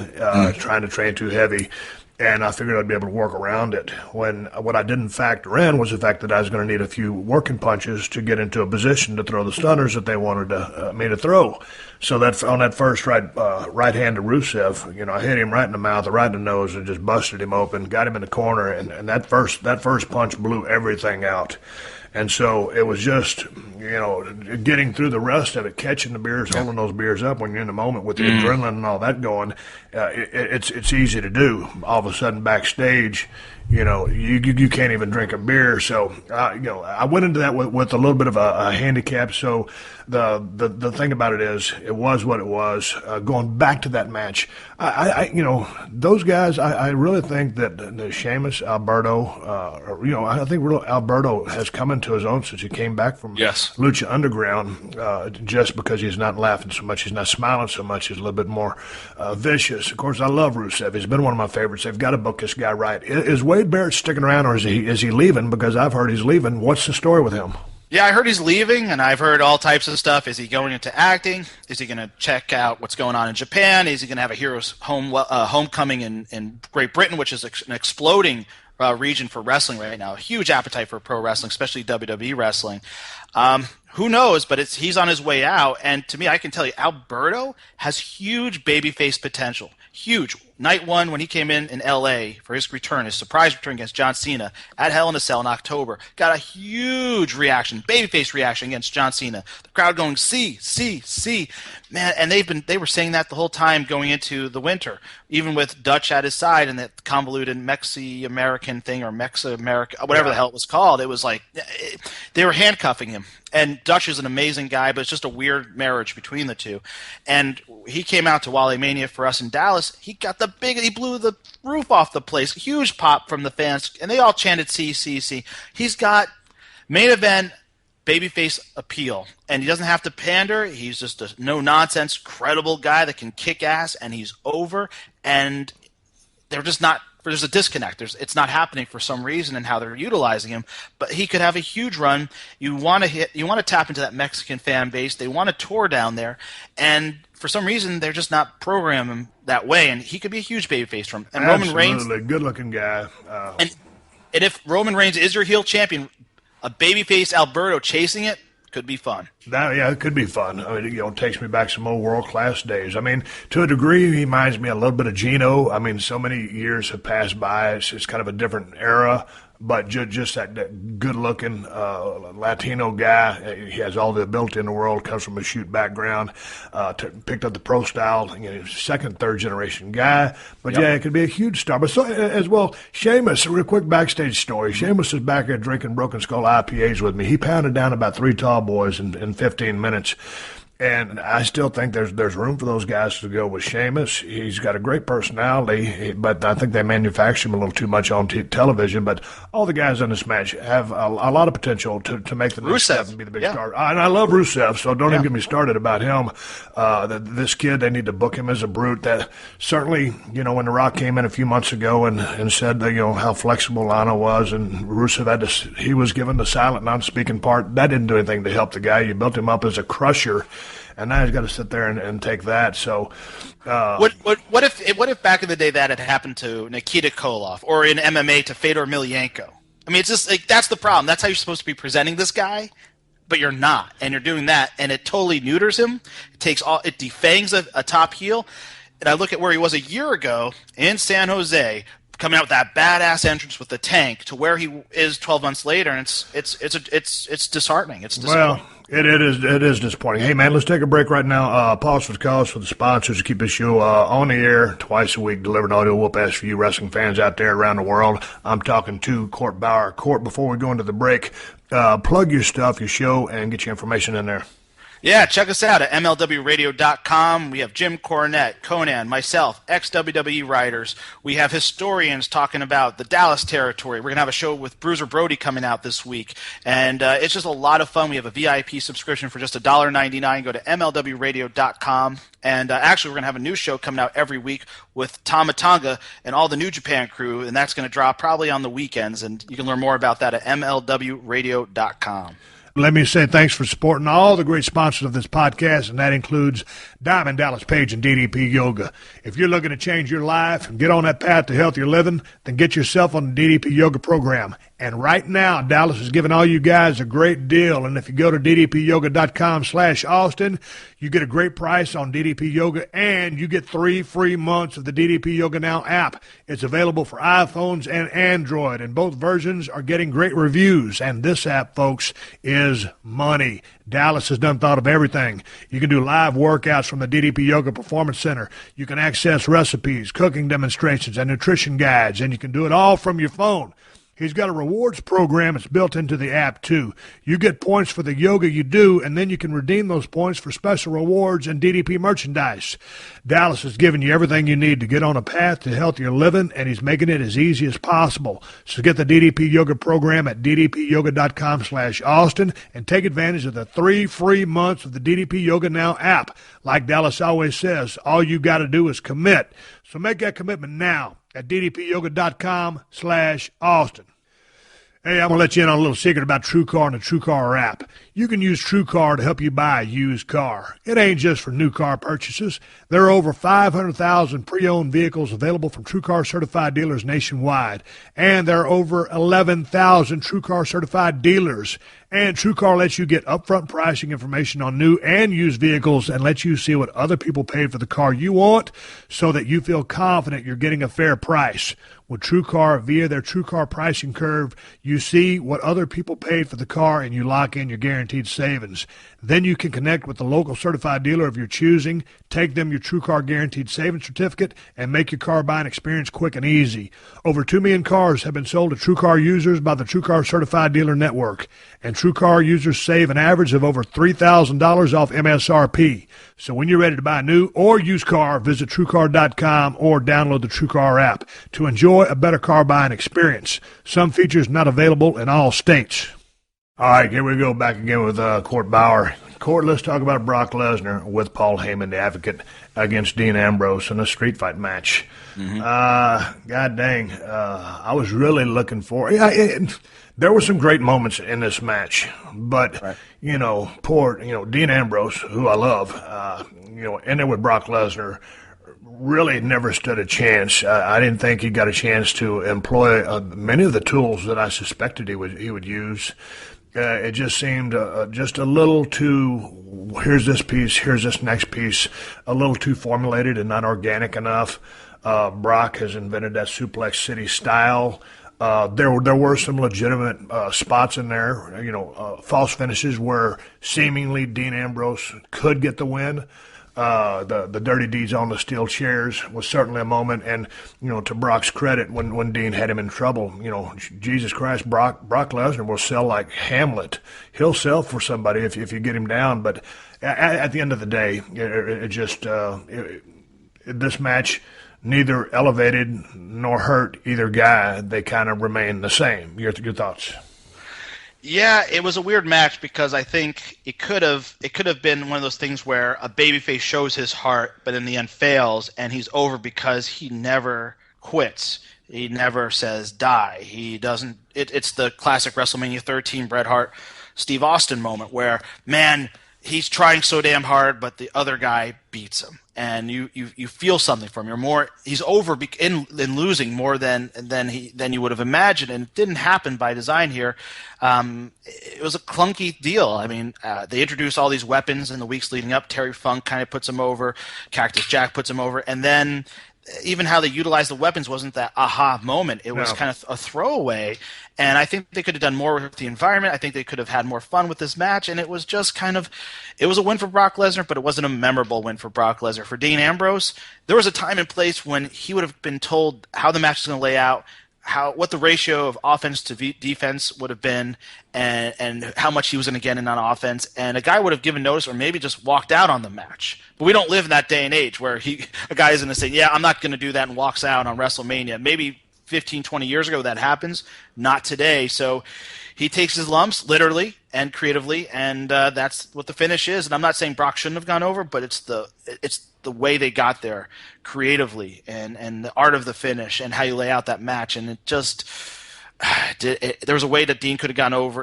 trying to train too heavy, and I figured I'd be able to work around it. What I didn't factor in was the fact that I was going to need a few working punches to get into a position to throw the stunners that they wanted me to throw. So on that first right hand to Rusev, I hit him right in the mouth, right in the nose, and just busted him open, got him in the corner, and that first punch blew everything out. And so it was just, getting through the rest of it, catching the beers, holding those beers up when you're in the moment with the adrenaline and all that going. It's easy to do. All of a sudden backstage, you can't even drink a beer. So, I went into that with a little bit of a handicap. So the thing about it is, it was what it was. Going back to that match, those guys, I really think that the Sheamus, Alberto, I think Alberto has come into his own since he came back from Lucha Underground, just because he's not laughing so much, he's not smiling so much, he's a little bit more vicious. Of course, I love Rusev. He's been one of my favorites. They've got to book this guy right. Is Wade Barrett sticking around, or is he leaving? Because I've heard he's leaving. What's the story with him? Yeah, I heard he's leaving, and I've heard all types of stuff. Is he going into acting? Is he going to check out what's going on in Japan? Is he going to have a hero's homecoming in Great Britain, which is an exploding region for wrestling right now? A huge appetite for pro wrestling, especially WWE wrestling. who knows? But he's on his way out, and to me, I can tell you, Alberto has huge babyface potential. Huge. Night one, when he came in L.A. for his return, his surprise return against John Cena at Hell in a Cell in October, got a huge reaction, babyface reaction against John Cena. The crowd going, see, man, and they were saying that the whole time going into the winter, even with Dutch at his side and that convoluted Mexi-American thing or Mexa-America, whatever the hell it was called. It was like they were handcuffing him. And Dutch is an amazing guy, but it's just a weird marriage between the two. And he came out to Wrestlemania for us in Dallas. He blew the roof off the place. Huge pop from the fans, and they all chanted C. He's got main event babyface appeal, and he doesn't have to pander. He's just a no-nonsense, credible guy that can kick ass, and he's over. And they're just not. There's a disconnect. It's not happening for some reason in how they're utilizing him. But he could have a huge run. You want to tap into that Mexican fan base. They want to tour down there, and for some reason they're just not programming him that way. And he could be a huge babyface from. And Absolutely. Roman Reigns, good-looking guy. And if Roman Reigns is your heel champion, a babyface Alberto chasing it could be fun. It could be fun. I mean, it takes me back some old world-class days. I mean, to a degree, he reminds me a little bit of Gino. I mean, so many years have passed by. It's kind of a different era, but just that good-looking Latino guy. He has all the ability in the world, comes from a shoot background, picked up the pro style, second, third-generation guy. But, it could be a huge star. But so as well, Sheamus, a real quick backstage story. Sheamus is back there drinking Broken Skull IPAs with me. He pounded down about 3 tall boys in 15 minutes. And I still think there's room for those guys to go with Sheamus. He's got a great personality, but I think they manufacture him a little too much on television. But all the guys in this match have a lot of potential to make the next step and be the big star. And I love Rusev, so don't even get me started about him. This kid, they need to book him as a brute. That certainly, when The Rock came in a few months ago and said that, how flexible Lana was, and Rusev he was given the silent, non-speaking part. That didn't do anything to help the guy. You built him up as a crusher. And now he's got to sit there and take that. So, what if back in the day that had happened to Nikita Koloff, or in MMA to Fedor Emelianenko? I mean, it's just like that's the problem. That's how you're supposed to be presenting this guy, but you're not, and you're doing that, and it totally neuters him. It defangs a top heel. And I look at where he was a year ago in San Jose, coming out with that badass entrance with the tank, to where he is 12 months later, and it's disheartening. It's disappointing. Well, it is disappointing. Hey, man, let's take a break right now. Pause for the cause for the sponsors to keep this show on the air twice a week, delivering audio whoop-ass for you wrestling fans out there around the world. I'm talking to Court Bauer. Court, before we go into the break, plug your stuff, your show, and get your information in there. Yeah, check us out at MLWRadio.com. We have Jim Cornette, Conan, myself, ex-WWE writers. We have historians talking about the Dallas territory. We're going to have a show with Bruiser Brody coming out this week. And it's just a lot of fun. We have a VIP subscription for just $1.99. Go to MLWRadio.com. And actually, we're going to have a new show coming out every week with Tama Tonga and all the New Japan crew. And that's going to drop probably on the weekends. And you can learn more about that at MLWRadio.com. Let me say thanks for supporting all the great sponsors of this podcast, and that includes Diamond Dallas Page and DDP Yoga. If you're looking to change your life and get on that path to healthier living, then get yourself on the DDP Yoga program. And right now, Dallas is giving all you guys a great deal. And if you go to ddpyoga.com/Austin, you get a great price on DDP Yoga, and you get 3 free months of the DDP Yoga Now app. It's available for iPhones and Android, and both versions are getting great reviews. And this app, folks, is money. Dallas has done thought of everything. You can do live workouts from the DDP Yoga Performance Center. You can access recipes, cooking demonstrations, and nutrition guides, and you can do it all from your phone. He's got a rewards program that's built into the app, too. You get points for the yoga you do, and then you can redeem those points for special rewards and DDP merchandise. Dallas is giving you everything you need to get on a path to healthier living, and he's making it as easy as possible. So get the DDP Yoga program at ddpyoga.com/Austin and take advantage of the 3 free months of the DDP Yoga Now app. Like Dallas always says, all you got to do is commit. So make that commitment now at ddpyoga.com/Austin. Hey, I'm going to let you in on a little secret about TrueCar and the TrueCar app. You can use TrueCar to help you buy a used car. It ain't just for new car purchases. There are over 500,000 pre-owned vehicles available from TrueCar certified dealers nationwide. And there are over 11,000 TrueCar certified dealers. And TrueCar lets you get upfront pricing information on new and used vehicles and lets you see what other people paid for the car you want so that you feel confident you're getting a fair price. With TrueCar, via their TrueCar pricing curve, you see what other people paid for the car and you lock in your guaranteed savings. Then you can connect with the local certified dealer of your choosing, take them your TrueCar guaranteed savings certificate, and make your car buying experience quick and easy. Over 2 million cars have been sold to TrueCar users by the TrueCar certified dealer network, and TrueCar users save an average of over $3,000 off MSRP. So when you're ready to buy a new or used car, visit TrueCar.com or download the TrueCar app to enjoy a better car buying experience. Some features not available in all states. All right, here we go back again with Court Bauer. Court, let's talk about Brock Lesnar with Paul Heyman, the advocate, against Dean Ambrose in a street fight match. God dang, I was really looking for there were some great moments in this match, but, right. Poor Dean Ambrose, who I love, and then with Brock Lesnar, really never stood a chance. I didn't think he got a chance to employ many of the tools that I suspected he would use. It just seemed just a little too, here's this piece, here's this next piece, a little too formulated and not organic enough. Brock has invented that Suplex City style. There were some legitimate spots in there, false finishes where seemingly Dean Ambrose could get the win. The dirty deeds on the steel chairs was certainly a moment, and to Brock's credit, when Dean had him in trouble, Jesus Christ, Brock Lesnar will sell like Hamlet. He'll sell for somebody if you get him down. But at the end of the day, this match neither elevated nor hurt either guy. They kind of remained the same. Your thoughts? Yeah, it was a weird match because I think it could have been one of those things where a babyface shows his heart, but in the end fails, and he's over because he never quits. He never says die. He doesn't. It's the classic WrestleMania 13 Bret Hart, Steve Austin moment where, man, he's trying so damn hard, but the other guy beats him, and you feel something from him. He's over in losing more than you would have imagined, and it didn't happen by design here. It was a clunky deal. I mean, they introduced all these weapons in the weeks leading up. Terry Funk kind of puts him over. Cactus Jack puts him over, and then even how they utilized the weapons wasn't that aha moment. It was kind of a throwaway, and I think they could have done more with the environment. I think they could have had more fun with this match, and it was just it was a win for Brock Lesnar, but it wasn't a memorable win for Brock Lesnar. For Dean Ambrose, there was a time and place when he would have been told how the match was going to lay out, what the ratio of offense to defense would have been, and how much he was going to get in on offense, and a guy would have given notice or maybe just walked out on the match. But we don't live in that day and age where a guy is going to say, yeah, I'm not going to do that, and walks out on WrestleMania. Maybe 15, 20 years ago that happens, not today. So he takes his lumps literally and creatively, and that's what the finish is. And I'm not saying Brock shouldn't have gone over, but it's the way they got there creatively, and the art of the finish and how you lay out that match. And it just there was a way that Dean could have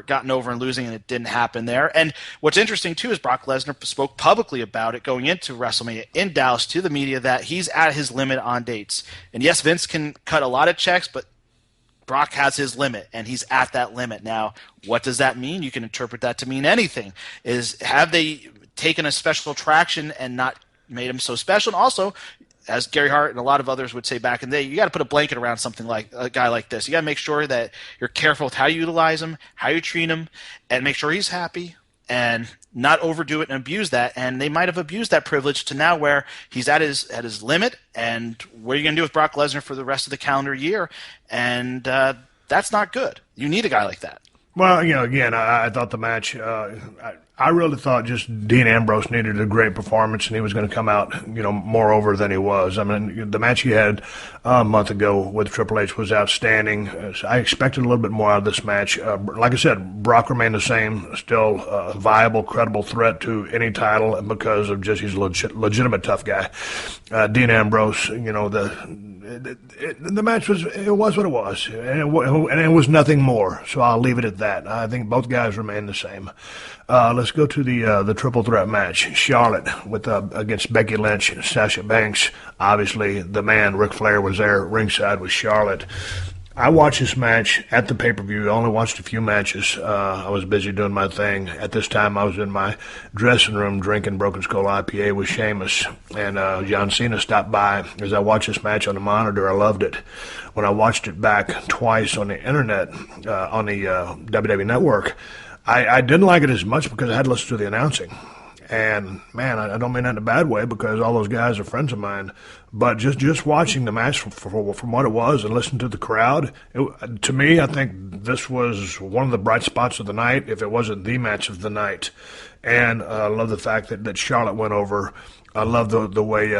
gotten over and losing, and it didn't happen there. And what's interesting too is Brock Lesnar spoke publicly about it going into WrestleMania in Dallas to the media that he's at his limit on dates. And yes, Vince can cut a lot of checks, but Brock has his limit, and he's at that limit. Now, what does that mean? You can interpret that to mean anything. Have they taken a special attraction and not made him so special? And also, as Gary Hart and a lot of others would say back in the day, you got to put a blanket around something like a guy like this. You got to make sure that you're careful with how you utilize him, how you treat him, and make sure he's happy and not overdo it and abuse that. And they might have abused that privilege to now where he's at his limit. And what are you going to do with Brock Lesnar for the rest of the calendar year? And that's not good. You need a guy like that. Well, again, I thought the match, I I really thought just Dean Ambrose needed a great performance, and he was going to come out, more over than he was. I mean, the match he had a month ago with Triple H was outstanding. I expected a little bit more out of this match. Like I said, Brock remained the same, still a viable, credible threat to any title because of just he's a legitimate tough guy. Dean Ambrose, the match was what it was, and it was nothing more. So I'll leave it at that. I think both guys remain the same. Let's go to the triple threat match. Charlotte against Becky Lynch and Sasha Banks. Obviously, the man Ric Flair was there ringside with Charlotte. I watched this match at the pay-per-view. I only watched a few matches. I was busy doing my thing. At this time, I was in my dressing room drinking Broken Skull IPA with Sheamus, and John Cena stopped by. As I watched this match on the monitor, I loved it. When I watched it back twice on the internet, on the WWE Network, I didn't like it as much because I had to listen to the announcing. And, man, I don't mean that in a bad way because all those guys are friends of mine. But just watching the match from what it was and listening to the crowd, to me, I think this was one of the bright spots of the night, if it wasn't the match of the night. And I love the fact that Charlotte went over. I love the way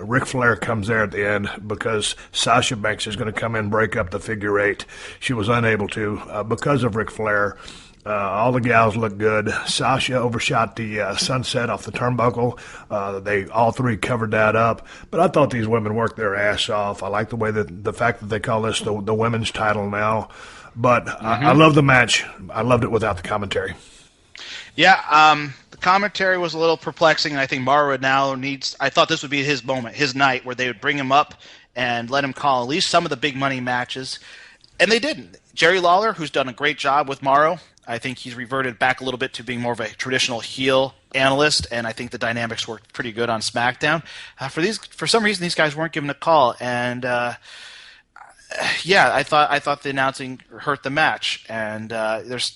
Ric Flair comes there at the end because Sasha Banks is going to come in and break up the figure eight. She was unable to because of Ric Flair. All the gals look good. Sasha overshot the sunset off the turnbuckle. They all three covered that up. But I thought these women worked their ass off. I like the way the fact that they call this the women's title now. But I love the match. I loved it without the commentary. Yeah, the commentary was a little perplexing, and I think Mauro now needs – I thought this would be his moment, his night, where they would bring him up and let him call at least some of the big money matches. And they didn't. Jerry Lawler, who's done a great job with Mauro, I think he's reverted back a little bit to being more of a traditional heel analyst, and I think the dynamics worked pretty good on SmackDown. For some reason, these guys weren't given a call, and I thought the announcing hurt the match. And there's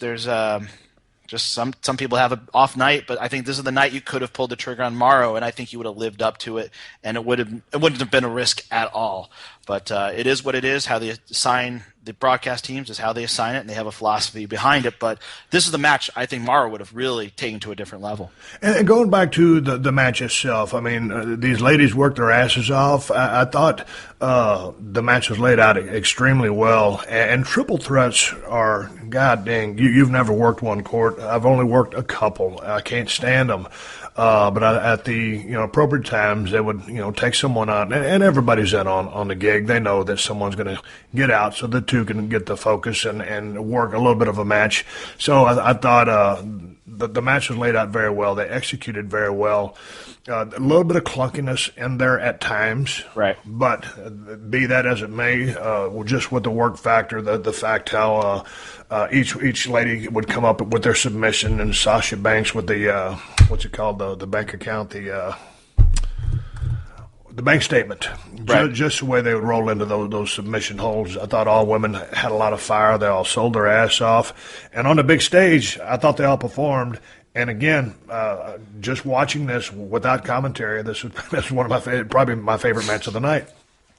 just some people have an off night, but I think this is the night you could have pulled the trigger on Mauro, and I think he would have lived up to it, and it wouldn't have been a risk at all. But it is what it is. How they assign the broadcast teams is how they assign it, and they have a philosophy behind it. But this is the match I think Mauro would have really taken to a different level. And going back to the match itself, I mean, these ladies worked their asses off. I thought the match was laid out extremely well. And triple threats are, god dang, you've never worked one, Court. I've only worked a couple. I can't stand them. But at the appropriate times, they would take someone out, and everybody's in on the gig. They know that someone's going to get out, so the two can get the focus and work a little bit of a match. So I thought the match was laid out very well. They executed very well. A little bit of clunkiness in there at times, right? But be that as it may, just with the work factor, the fact how each lady would come up with their submission, and Sasha Banks with the what's it called, the bank account, the bank statement, right. Just the way they would roll into those submission holds. I thought all women had a lot of fire. They all sold their ass off, and on the big stage, I thought they all performed. And again, just watching this without commentary, this is one of probably my favorite match of the night.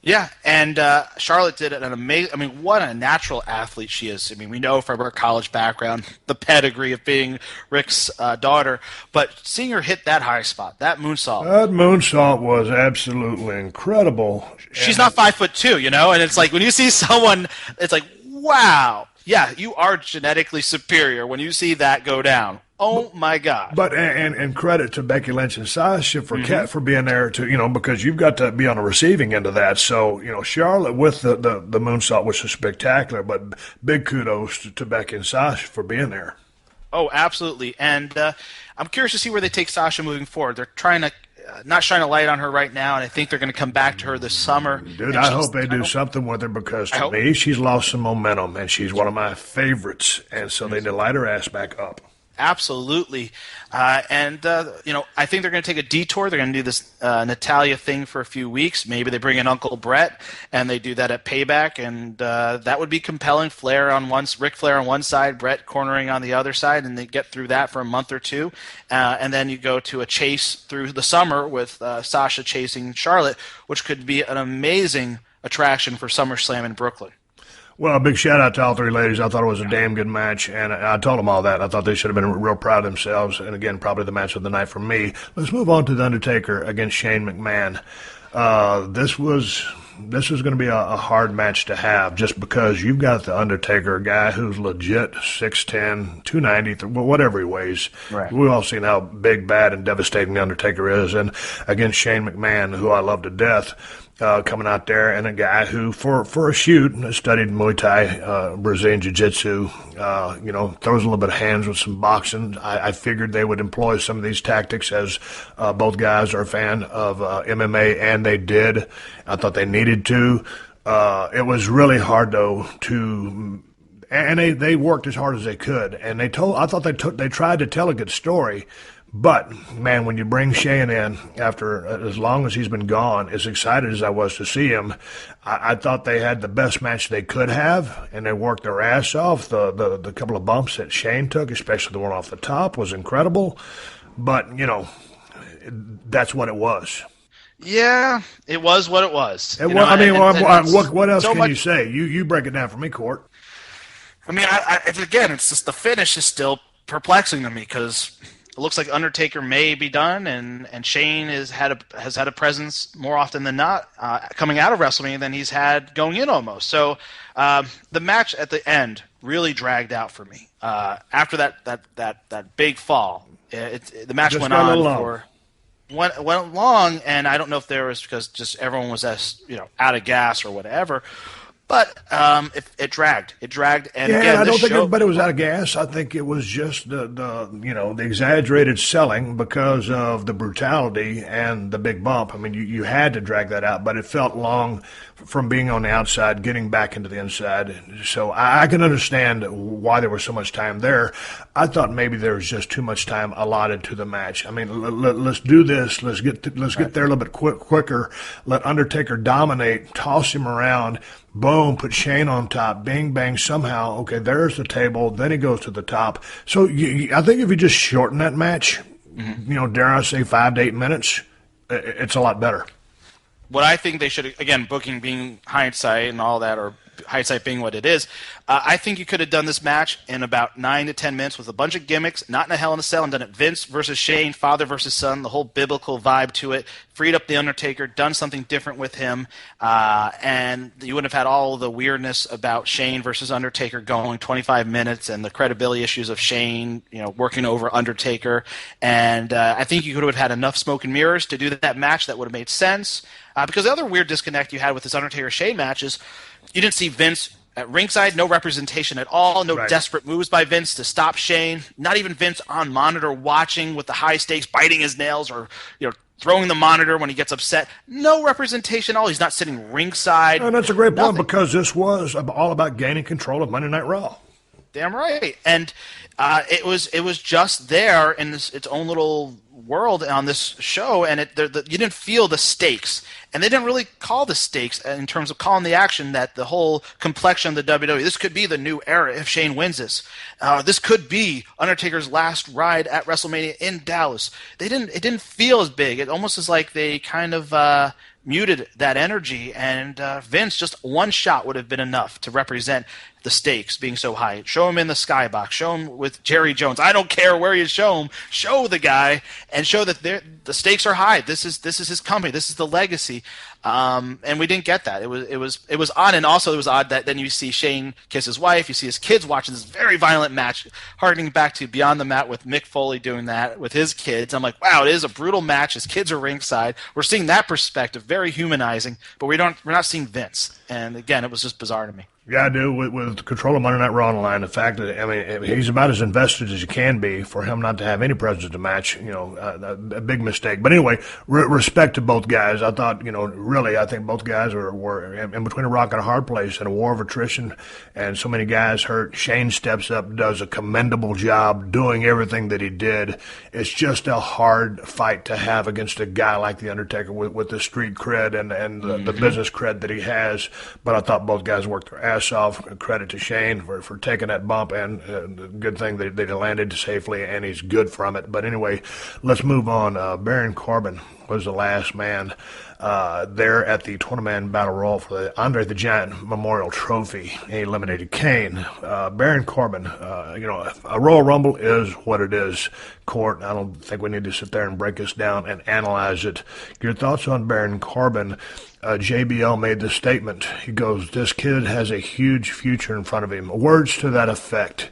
Yeah, and Charlotte did an amazing – I mean, what a natural athlete she is. I mean, we know from her college background, the pedigree of being Rick's daughter, but seeing her hit that high spot, that moonsault. That moonsault was absolutely incredible. She's not 5'2", and it's like when you see someone, it's like, wow. Yeah, you are genetically superior when you see that go down. Oh my God! But and credit to Becky Lynch and Sasha for being there to because you've got to be on the receiving end of that. So Charlotte with the moonsault was spectacular, but big kudos to Becky and Sasha for being there. Oh, absolutely, and I'm curious to see where they take Sasha moving forward. They're trying to not shine a light on her right now, and I think they're going to come back to her this summer. Dude, I hope they do something with her because to me she's lost some momentum, and she's one of my favorites, and so they need to light her ass back up. Absolutely. I think they're going to take a detour. They're going to do this Natalia thing for a few weeks. Maybe they bring in Uncle Brett, and they do that at Payback, and that would be compelling. Ric Flair on one side, Brett cornering on the other side, and they get through that for a month or two. And then you go to a chase through the summer with Sasha chasing Charlotte, which could be an amazing attraction for SummerSlam in Brooklyn. Well, a big shout-out to all three ladies. I thought it was a damn good match, and I told them all that. I thought they should have been real proud of themselves, and again, probably the match of the night for me. Let's move on to The Undertaker against Shane McMahon. This was going to be a hard match to have just because you've got The Undertaker, a guy who's legit 6'10", 290, whatever he weighs. Right. We've all seen how big, bad, and devastating The Undertaker is, and against Shane McMahon, who I love to death. Coming out there, and a guy who, for a shoot, studied Muay Thai, Brazilian Jiu-Jitsu, throws a little bit of hands with some boxing. I figured they would employ some of these tactics as both guys are a fan of MMA, and they did. I thought they needed to. It was really hard, though, and they worked as hard as they could, and I thought they tried to tell a good story. But, man, when you bring Shane in after as long as he's been gone, as excited as I was to see him, I thought they had the best match they could have, and they worked their ass off. The couple of bumps that Shane took, especially the one off the top, was incredible. But, that's what it was. Yeah, it was what it was. What else can you say? You break it down for me, Court. I mean, it's just the finish is still perplexing to me because it looks like Undertaker may be done, and Shane has had a presence more often than not coming out of WrestleMania than he's had going in almost. So the match at the end really dragged out for me. After that big fall, the match went on went long, and I don't know if there was because just everyone was out of gas or whatever. But it dragged. It dragged, and again, I don't think everybody was out of gas. I think it was just the exaggerated selling because of the brutality and the big bump. I mean, you had to drag that out, but it felt long from being on the outside, getting back into the inside. So I can understand why there was so much time there. I thought maybe there was just too much time allotted to the match. I mean, let's do this. Let's get there a little bit quicker. Let Undertaker dominate, toss him around. Boom, put Shane on top, bang, bang, somehow, okay, there's the table, then he goes to the top. So I think if you just shorten that match, dare I say 5 to 8 minutes, it's a lot better. What I think they should, again, booking being hindsight and all that, or hindsight being what it is, I think you could have done this match in about 9 to 10 minutes with a bunch of gimmicks, not in a Hell in a Cell, and done it Vince versus Shane, father versus son, the whole biblical vibe to it, freed up The Undertaker, done something different with him, and you wouldn't have had all the weirdness about Shane versus Undertaker going 25 minutes and the credibility issues of Shane, working over Undertaker, and I think you could have had enough smoke and mirrors to do that match that would have made sense, because the other weird disconnect you had with this Undertaker-Shane match is you didn't see Vince at ringside, no representation at all, no desperate moves by Vince to stop Shane, not even Vince on monitor watching with the high stakes, biting his nails or throwing the monitor when he gets upset. No representation at all. He's not sitting ringside. And that's a great point because this was all about gaining control of Monday Night Raw. Damn right. And it was just there in its own little world on this show, and you didn't feel the stakes. And they didn't really call the stakes in terms of calling the action that the whole complexion of the WWE, this could be the new era if Shane wins this. This could be Undertaker's last ride at WrestleMania in Dallas. It didn't feel as big. It almost is like they kind of muted that energy, and Vince, just one shot would have been enough to represent the stakes being so high. Show him in the skybox. Show him with Jerry Jones. I don't care where you show him. Show the guy and show that the stakes are high. This is his company. This is the legacy. And we didn't get that. It was odd, and also it was odd that then you see Shane kiss his wife. You see his kids watching this very violent match, harkening back to Beyond the Mat with Mick Foley doing that with his kids. I'm like, wow, it is a brutal match. His kids are ringside. We're seeing that perspective, very humanizing, but we're not seeing Vince. And again, it was just bizarre to me. Yeah, I do. With control of Monday Night Raw on the line, the fact that, he's about as invested as you can be for him not to have any presence in the match, a big mistake. But anyway, respect to both guys. I thought, really, I think both guys were in between a rock and a hard place and a war of attrition, and so many guys hurt. Shane steps up, does a commendable job doing everything that he did. It's just a hard fight to have against a guy like The Undertaker with the street cred and the business cred that he has. But I thought both guys worked their ass off. Credit to Shane for taking that bump, and good thing they landed safely, and he's good from it. But anyway, let's move on. Baron Corbin was the last man. there at the 20-man battle royal for the Andre the Giant Memorial Trophy. He eliminated Kane. Baron Corbin, a Royal Rumble is what it is. Court, I don't think we need to sit there and break this down and analyze it. Your thoughts on Baron Corbin? JBL made this statement. He goes, "This kid has a huge future in front of him." Words to that effect.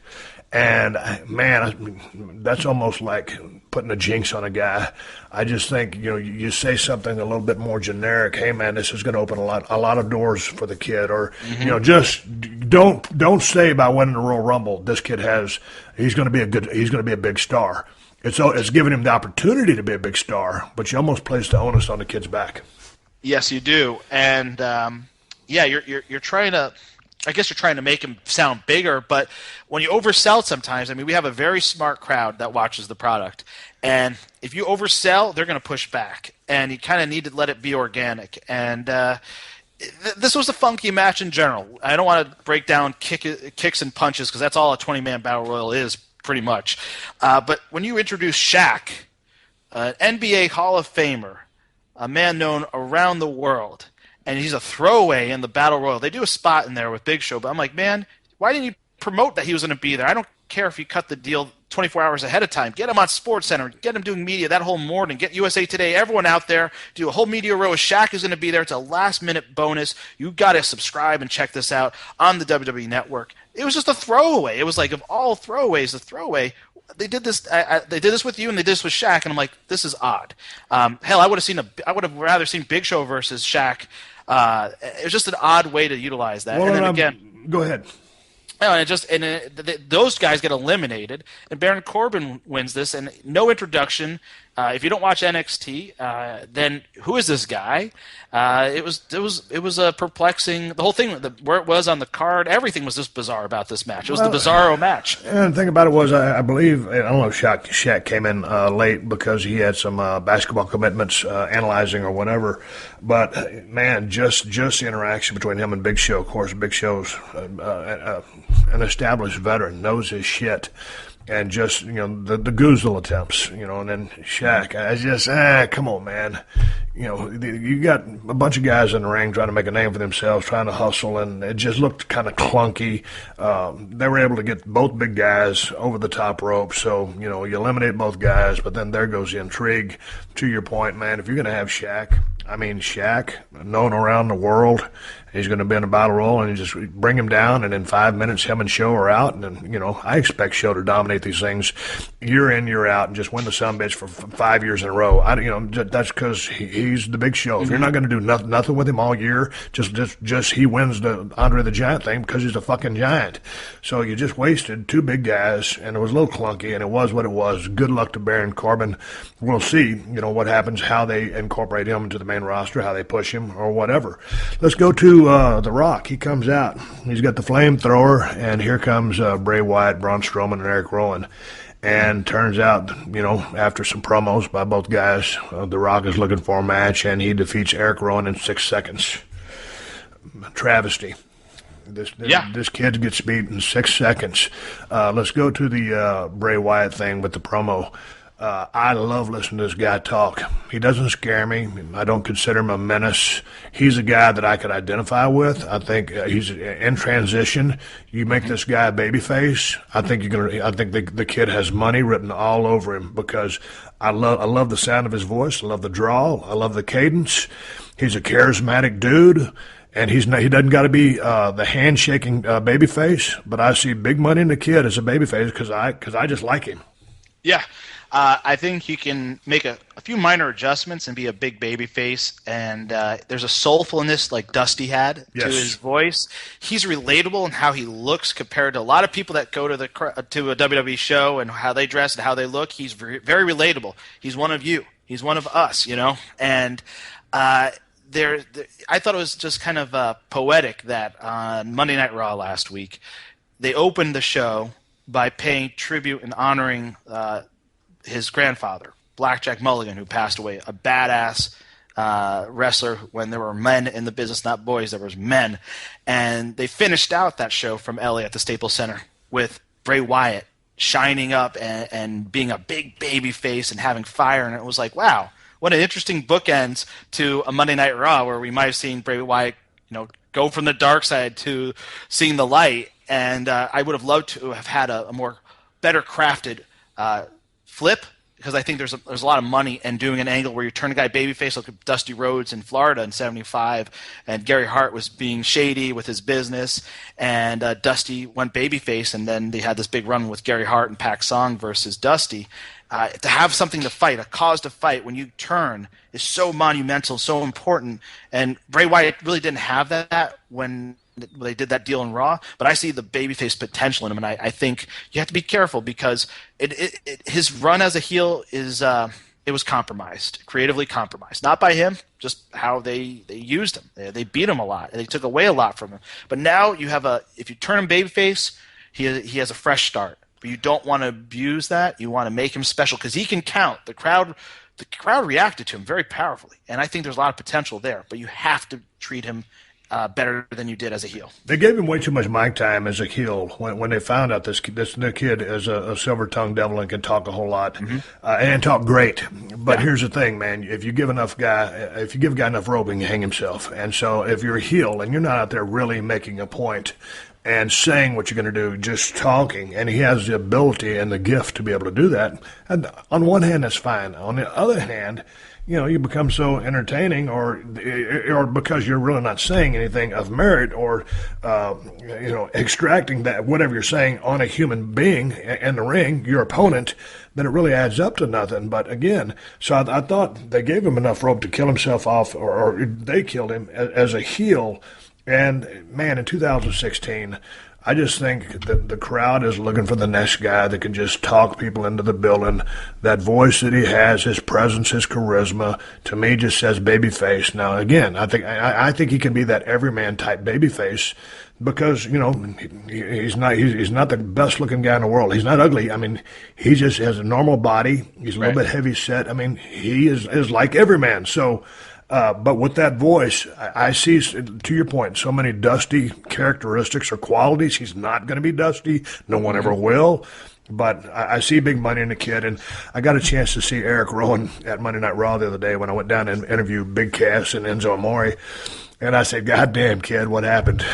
And, man, that's almost like putting a jinx on a guy. I just think, you say something a little bit more generic. Hey, man, this is going to open a lot of doors for the kid. Or, just don't say by winning the Royal Rumble, this kid he's going to be a big star. It's giving him the opportunity to be a big star, but you almost place the onus on the kid's back. Yes, you do. And, you're trying to – I guess you're trying to make him sound bigger, but when you oversell sometimes, we have a very smart crowd that watches the product. And if you oversell, they're going to push back. And you kind of need to let it be organic. And this was a funky match in general. I don't want to break down kicks and punches because that's all a 20-man battle royal is pretty much. But when you introduce Shaq, an NBA Hall of Famer, a man known around the world, and he's a throwaway in the Battle Royal. They do a spot in there with Big Show, but I'm like, man, why didn't you promote that he was going to be there? I don't care if you cut the deal 24 hours ahead of time. Get him on SportsCenter. Get him doing media that whole morning. Get USA Today, everyone out there. Do a whole media row. Shaq is going to be there. It's a last-minute bonus. You got to subscribe and check this out on the WWE Network. It was just a throwaway. It was like, of all throwaways, the throwaway. They did this. They did this with you, and they did this with Shaq, and I'm like, this is odd. Hell, I would have rather seen Big Show versus Shaq. It was just an odd way to utilize that. Well, and then again, go ahead. Those guys get eliminated, and Baron Corbin wins this, and no introduction. If you don't watch NXT, then who is this guy? It was a perplexing. The whole thing, where it was on the card, everything was just bizarre about this match. It was the bizarro match. And the thing about it was, I believe, I don't know if Shaq came in late because he had some basketball commitments, analyzing or whatever. But man, just the interaction between him and Big Show. Of course, Big Show's an established veteran, knows his shit. And just, the goozle attempts, and then Shaq, come on, man. You got a bunch of guys in the ring trying to make a name for themselves, trying to hustle, and it just looked kind of clunky. They were able to get both big guys over the top rope, so, you eliminate both guys, but then there goes the intrigue. To your point, man, if you're going to have Shaq, known around the world, he's going to be in a battle royal, and you just bring him down, and in 5 minutes, him and Show are out. And then, I expect Show to dominate these things year in, year out, and just win the sumbitch for 5 years in a row. That's because he's the Big Show. If you're not going to do nothing with him all year, just he wins the Andre the Giant thing because he's a fucking giant. So you just wasted two big guys, and it was a little clunky, and it was what it was. Good luck to Baron Corbin. We'll see, what happens, how they incorporate him into the main roster, how they push him, or whatever. Let's go to The Rock. He comes out. He's got the flamethrower, and here comes Bray Wyatt, Braun Strowman, and Eric Rowan. And turns out, after some promos by both guys, The Rock is looking for a match, and he defeats Eric Rowan in 6 seconds. Travesty. This kid gets beat in 6 seconds. Let's go to the Bray Wyatt thing with the promo. I love listening to this guy talk. He doesn't scare me. I don't consider him a menace. He's a guy that I could identify with. I think he's in transition. You make this guy a babyface. I think the kid has money written all over him because I love the sound of his voice. I love the drawl. I love the cadence. He's a charismatic dude. And he doesn't got to be the handshaking babyface, but I see big money in the kid as a babyface because I just like him. Yeah. I think he can make a few minor adjustments and be a big baby face. And there's a soulfulness like Dusty had to his voice. He's relatable in how he looks compared to a lot of people that go to a WWE show and how they dress and how they look. He's very, very relatable. He's one of you. He's one of us, And I thought it was just kind of poetic that on Monday Night Raw last week, they opened the show by paying tribute and honoring his grandfather, Blackjack Mulligan, who passed away, a badass wrestler. When there were men in the business, not boys, there was men. And they finished out that show from LA at the Staples Center with Bray Wyatt shining up and being a big baby face and having fire. And it was like, wow, what an interesting bookends to a Monday Night Raw where we might have seen Bray Wyatt, go from the dark side to seeing the light. And I would have loved to have had a more better crafted flip, because I think there's a lot of money in doing an angle where you turn a guy babyface, like Dusty Rhodes in Florida in '75, and Gary Hart was being shady with his business, and Dusty went babyface, and then they had this big run with Gary Hart and Pac Song versus Dusty. To have something to fight, a cause to fight when you turn is so monumental, so important, and Bray Wyatt really didn't have that when they did that deal in Raw, but I see the babyface potential in him, and I think you have to be careful because his run as a heel it was compromised, creatively compromised, not by him, just how they used him. They beat him a lot, and they took away a lot from him. But now you have if you turn him babyface, he has a fresh start. But you don't want to abuse that. You want to make him special because he can count. The crowd reacted to him very powerfully, and I think there's a lot of potential there. But you have to treat him better than you did as a heel. They gave him way too much mic time as a heel when they found out this new kid is a silver-tongued devil and can talk a whole lot and talk great. But here's the thing, man: if you give a guy enough rope, he can hang himself. And so if you're a heel and you're not out there really making a point and saying what you're going to do, just talking, and he has the ability and the gift to be able to do that, and on one hand, that's fine. On the other hand, you become so entertaining, or because you're really not saying anything of merit, or extracting that whatever you're saying on a human being in the ring, your opponent, then it really adds up to nothing. But again, so I thought they gave him enough rope to kill himself off, or they killed him as a heel. And man, in 2016. I just think that the crowd is looking for the next guy that can just talk people into the building. That voice that he has, his presence, his charisma, to me just says babyface. Now, again, I think he can be that everyman type babyface because, he's not the best looking guy in the world. He's not ugly. I mean, he just has a normal body. He's a little bit heavy set. I mean, he is like every man. So, but with that voice, I see, to your point, so many Dusty characteristics or qualities. He's not going to be Dusty. No one ever will. But I see big money in the kid, and I got a chance to see Eric Rowan at Monday Night Raw the other day when I went down and interviewed Big Cass and Enzo Amore. And I said, "God damn, kid, what happened?"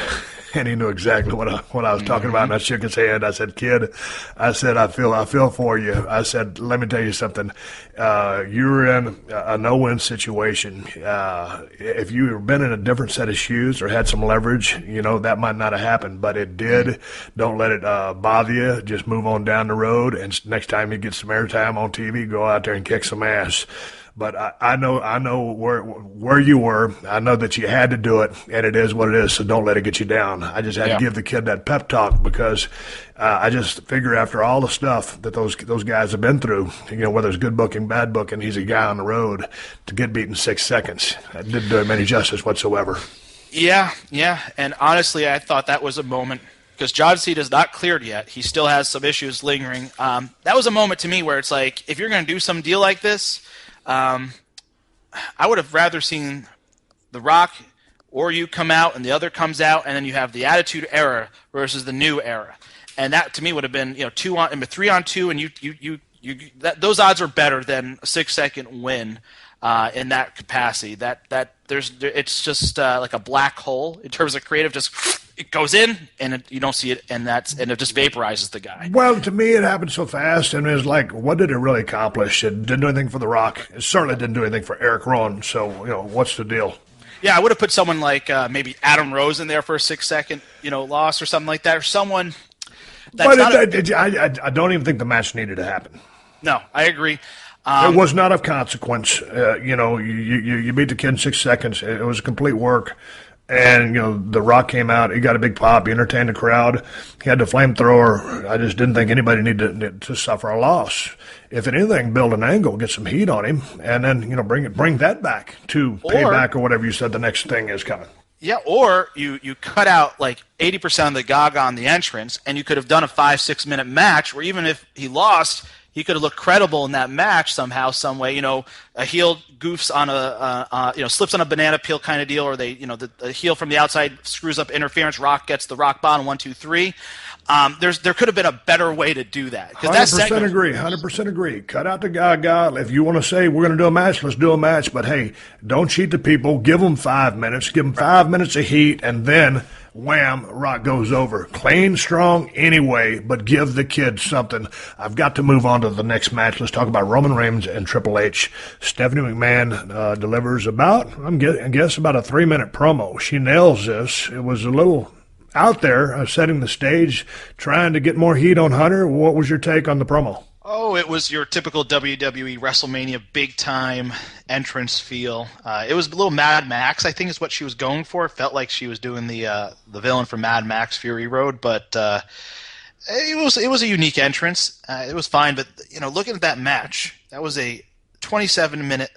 And he knew exactly what I was talking about. And I shook his hand. I said, "Kid," I said, I feel for you. I said, "Let me tell you something. You were in a no-win situation. If you had been in a different set of shoes or had some leverage, that might not have happened. But it did. Don't let it bother you. Just move on down the road. And next time you get some airtime on TV, go out there and kick some ass." But I know where you were. I know that you had to do it, and it is what it is, so don't let it get you down. I just had to give the kid that pep talk because I just figure after all the stuff that those guys have been through, whether it's good booking, bad booking, he's a guy on the road to get beat in 6 seconds. It didn't do him any justice whatsoever. Yeah. And honestly, I thought that was a moment because John Cena is not cleared yet. He still has some issues lingering. That was a moment to me where it's like, if you're going to do some deal like this, I would have rather seen The Rock or you come out and the other comes out, and then you have the Attitude Era versus the New Era, and that to me would have been 3 on 2, and those odds are better than a 6 second win in that capacity. It's just like a black hole in terms of creative. Just it goes in and you don't see it, and it just vaporizes the guy. Well, to me, it happened so fast, and it was like, what did it really accomplish? It didn't do anything for The Rock. It certainly didn't do anything for Eric Rowan. So, what's the deal? Yeah, I would have put someone like maybe Adam Rose in there for a 6 second, loss or something like that, or someone. That's I don't even think the match needed to happen. No, I agree. It was not of consequence. You beat the kid in 6 seconds. It was a complete work. And, The Rock came out. He got a big pop. He entertained the crowd. He had the flamethrower. I just didn't think anybody needed to suffer a loss. If anything, build an angle, get some heat on him, and then, bring that back to payback or whatever you said the next thing is coming. Yeah, or you cut out like 80% of the gaga on the entrance, and you could have done a 5-6 minute match where even if he lost, he could have looked credible in that match somehow, some way. A heel goofs on slips on a banana peel kind of deal, or the heel from the outside screws up interference. Rock gets the rock bottom 1, 2, 3. There could have been a better way to do that. 100% agree. 100% agree. Cut out the gaga. If you want to say we're going to do a match, let's do a match. But hey, don't cheat the people. Give them 5 minutes. Give them 5 minutes of heat, and then wham, Rock goes over. Clean, strong, anyway. But give the kids something. I've got to move on to the next match. Let's talk about Roman Reigns and Triple H. Stephanie McMahon delivers about, I guess, about a 3-minute promo. She nails this. It was a little out there, setting the stage, trying to get more heat on Hunter. What was your take on the promo? Oh, it was your typical WWE WrestleMania big-time entrance feel. It was a little Mad Max, I think is what she was going for. It felt like she was doing the villain from Mad Max Fury Road, but it was a unique entrance. It was fine, but looking at that match, that was a 27-minute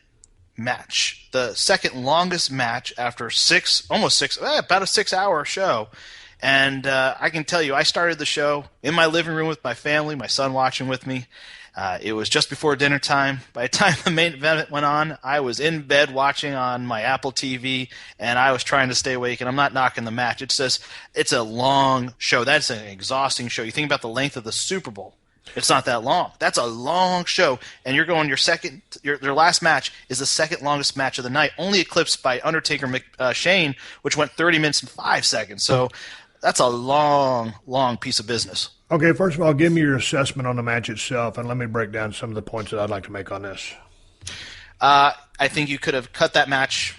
match, the second longest match after about a 6-hour show. And I can tell you, I started the show in my living room with my family, my son watching with me. It was just before dinner time. By the time the main event went on, I was in bed watching on my Apple TV, and I was trying to stay awake, and I'm not knocking the match. It's a long show. That's an exhausting show. You think about the length of the Super Bowl. It's not that long. That's a long show, and you're going your last match is the second longest match of the night, only eclipsed by Undertaker Shane, which went 30 minutes and 5 seconds. So that's a long, long piece of business. Okay, first of all, give me your assessment on the match itself, and let me break down some of the points that I'd like to make on this. I think you could have cut that match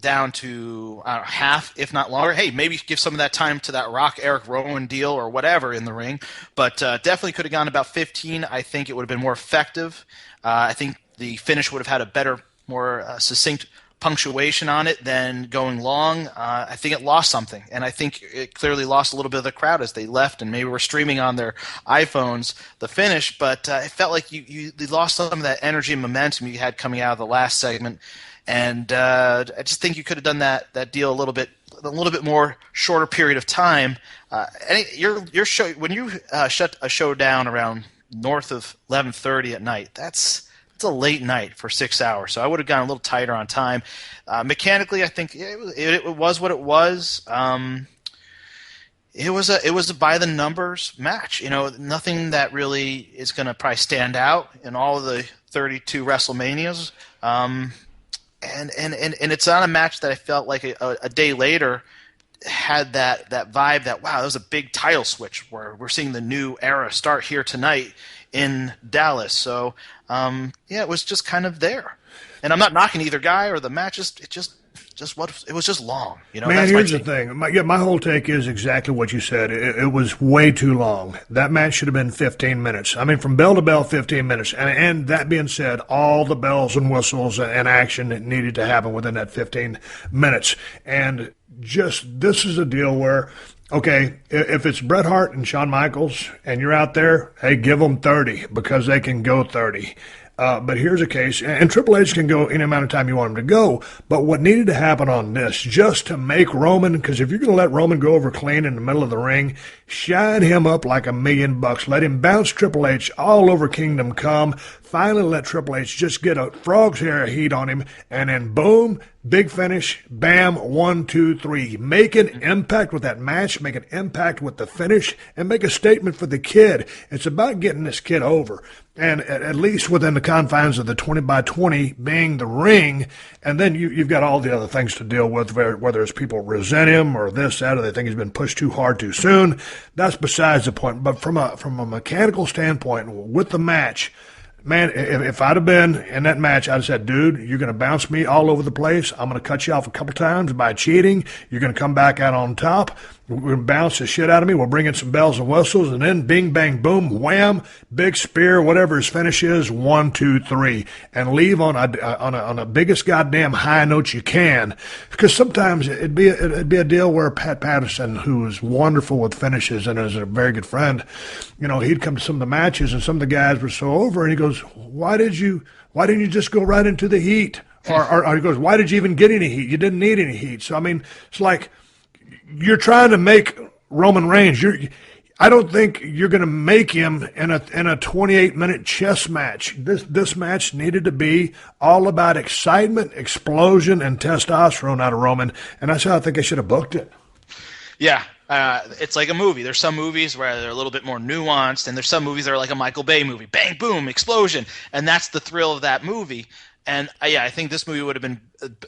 down to half, if not longer. Hey, maybe give some of that time to that Rock Eric Rowan deal or whatever in the ring, but definitely could have gone about 15. I think it would have been more effective. I think the finish would have had a better, more succinct punctuation on it than going long. I think it lost something, and I think it clearly lost a little bit of the crowd as they left and maybe were streaming on their iPhones the finish, but it felt like you lost some of that energy and momentum you had coming out of the last segment. And I just think you could have done that deal a little bit more shorter period of time. Your show, when you shut a show down around north of 11:30 at night, it's a late night for 6 hours. So I would have gone a little tighter on time. Mechanically, I think it was what it was. It was a by the numbers match. Nothing that really is going to probably stand out in all of the 32 WrestleManias. And it's not a match that I felt like a day later had that vibe that, wow, that was a big title switch where we're seeing the new era start here tonight in Dallas. So, it was just kind of there. And I'm not knocking either guy or the match. It was just long. Man, here's the thing. My whole take is exactly what you said. It was way too long. That match should have been 15 minutes. I mean, from bell to bell, 15 minutes. And that being said, all the bells and whistles and action that needed to happen within that 15 minutes. And this is a deal where, okay, if it's Bret Hart and Shawn Michaels and you're out there, hey, give them 30 because they can go 30. But here's a case, and Triple H can go any amount of time you want him to go, but what needed to happen on this, just to make Roman, because if you're going to let Roman go over clean in the middle of the ring, shine him up like $1 million, let him bounce Triple H all over Kingdom Come, finally let Triple H just get a frog's hair of heat on him, and then boom, big finish, bam, 1, 2, 3. Make an impact with that match, make an impact with the finish, and make a statement for the kid. It's about getting this kid over, and at least within the confines of the 20 by 20 being the ring, and then you've got all the other things to deal with, whether it's people resent him or this, that, or they think he's been pushed too hard too soon. That's besides the point. But from a mechanical standpoint, with the match, man, if I'd have been in that match, I'd have said, dude, you're going to bounce me all over the place. I'm going to cut you off a couple times by cheating. You're going to come back out on top. We're going to bounce the shit out of me. We'll bring in some bells and whistles, and then bing, bang, boom, wham, big spear, whatever his finish is, 1, 2, 3, and leave on a biggest goddamn high note you can. Because sometimes it'd be a deal where Pat Patterson, who is wonderful with finishes and is a very good friend, he'd come to some of the matches, and some of the guys were so over, and he goes, why didn't you just go right into the heat? Or he goes, why did you even get any heat? You didn't need any heat. So, I mean, it's like, you're trying to make Roman Reigns. I don't think you're going to make him in a 28-minute chess match. This match needed to be all about excitement, explosion, and testosterone out of Roman, and that's how I think I should have booked it. Yeah, It's like a movie. There's some movies where they're a little bit more nuanced, and there's some movies that are like a Michael Bay movie. Bang, boom, explosion. And that's the thrill of that movie. And I think this movie would have been,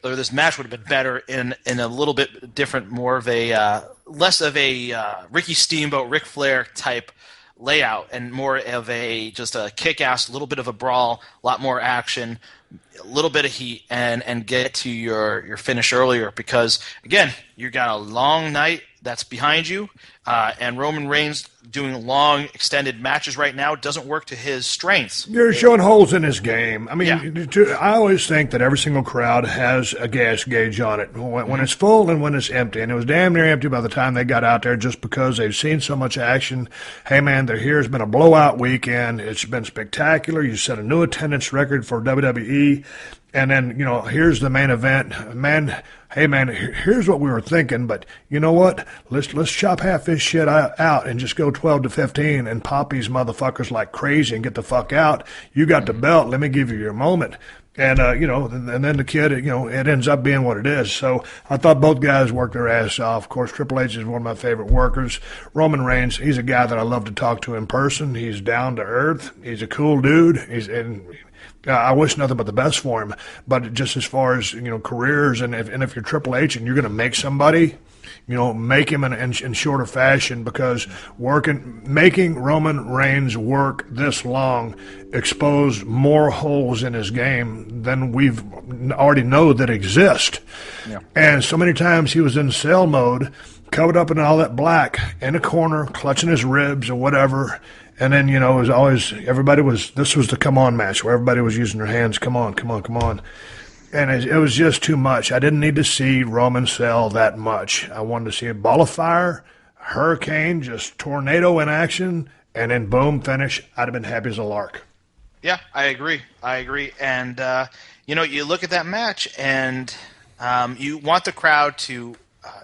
or this match would have been better in a little bit different, more of a, less of a Ricky Steamboat, Ric Flair type layout, and more of just a kick-ass, little bit of a brawl, a lot more action, a little bit of heat, and get to your finish earlier, because again, you got a long night that's behind you, and Roman Reigns doing long extended matches right now doesn't work to his strengths. You're showing holes in his game. I mean, I always think that every single crowd has a gas gauge on it, when it's full and when it's empty, and it was damn near empty by the time they got out there, just because they've seen so much action. Hey man, here's been a blowout weekend. It's been spectacular. You set a new attendance record for WWE. And then, here's the main event. Man, hey, man, here's what we were thinking, but you know what? Let's chop half this shit out and just go 12-15 and pop these motherfuckers like crazy and get the fuck out. You got the belt. Let me give you your moment. And, and then the kid, it ends up being what it is. So I thought both guys worked their ass off. Of course, Triple H is one of my favorite workers. Roman Reigns, he's a guy that I love to talk to in person. He's down to earth. He's a cool dude. I wish nothing but the best for him. But just as far as, careers, and if you're Triple H and you're going to make somebody, make him in shorter fashion, because making Roman Reigns work this long exposed more holes in his game than we've already know that exist. Yeah. And so many times he was in cell mode, covered up in all that black, in a corner, clutching his ribs or whatever. And then, it was always, this was the come on match where everybody was using their hands, come on. And it was just too much. I didn't need to see Roman sell that much. I wanted to see a ball of fire, hurricane, just tornado in action, and then boom, finish. I'd have been happy as a lark. Yeah, I agree. And, you look at that match, and you want the crowd to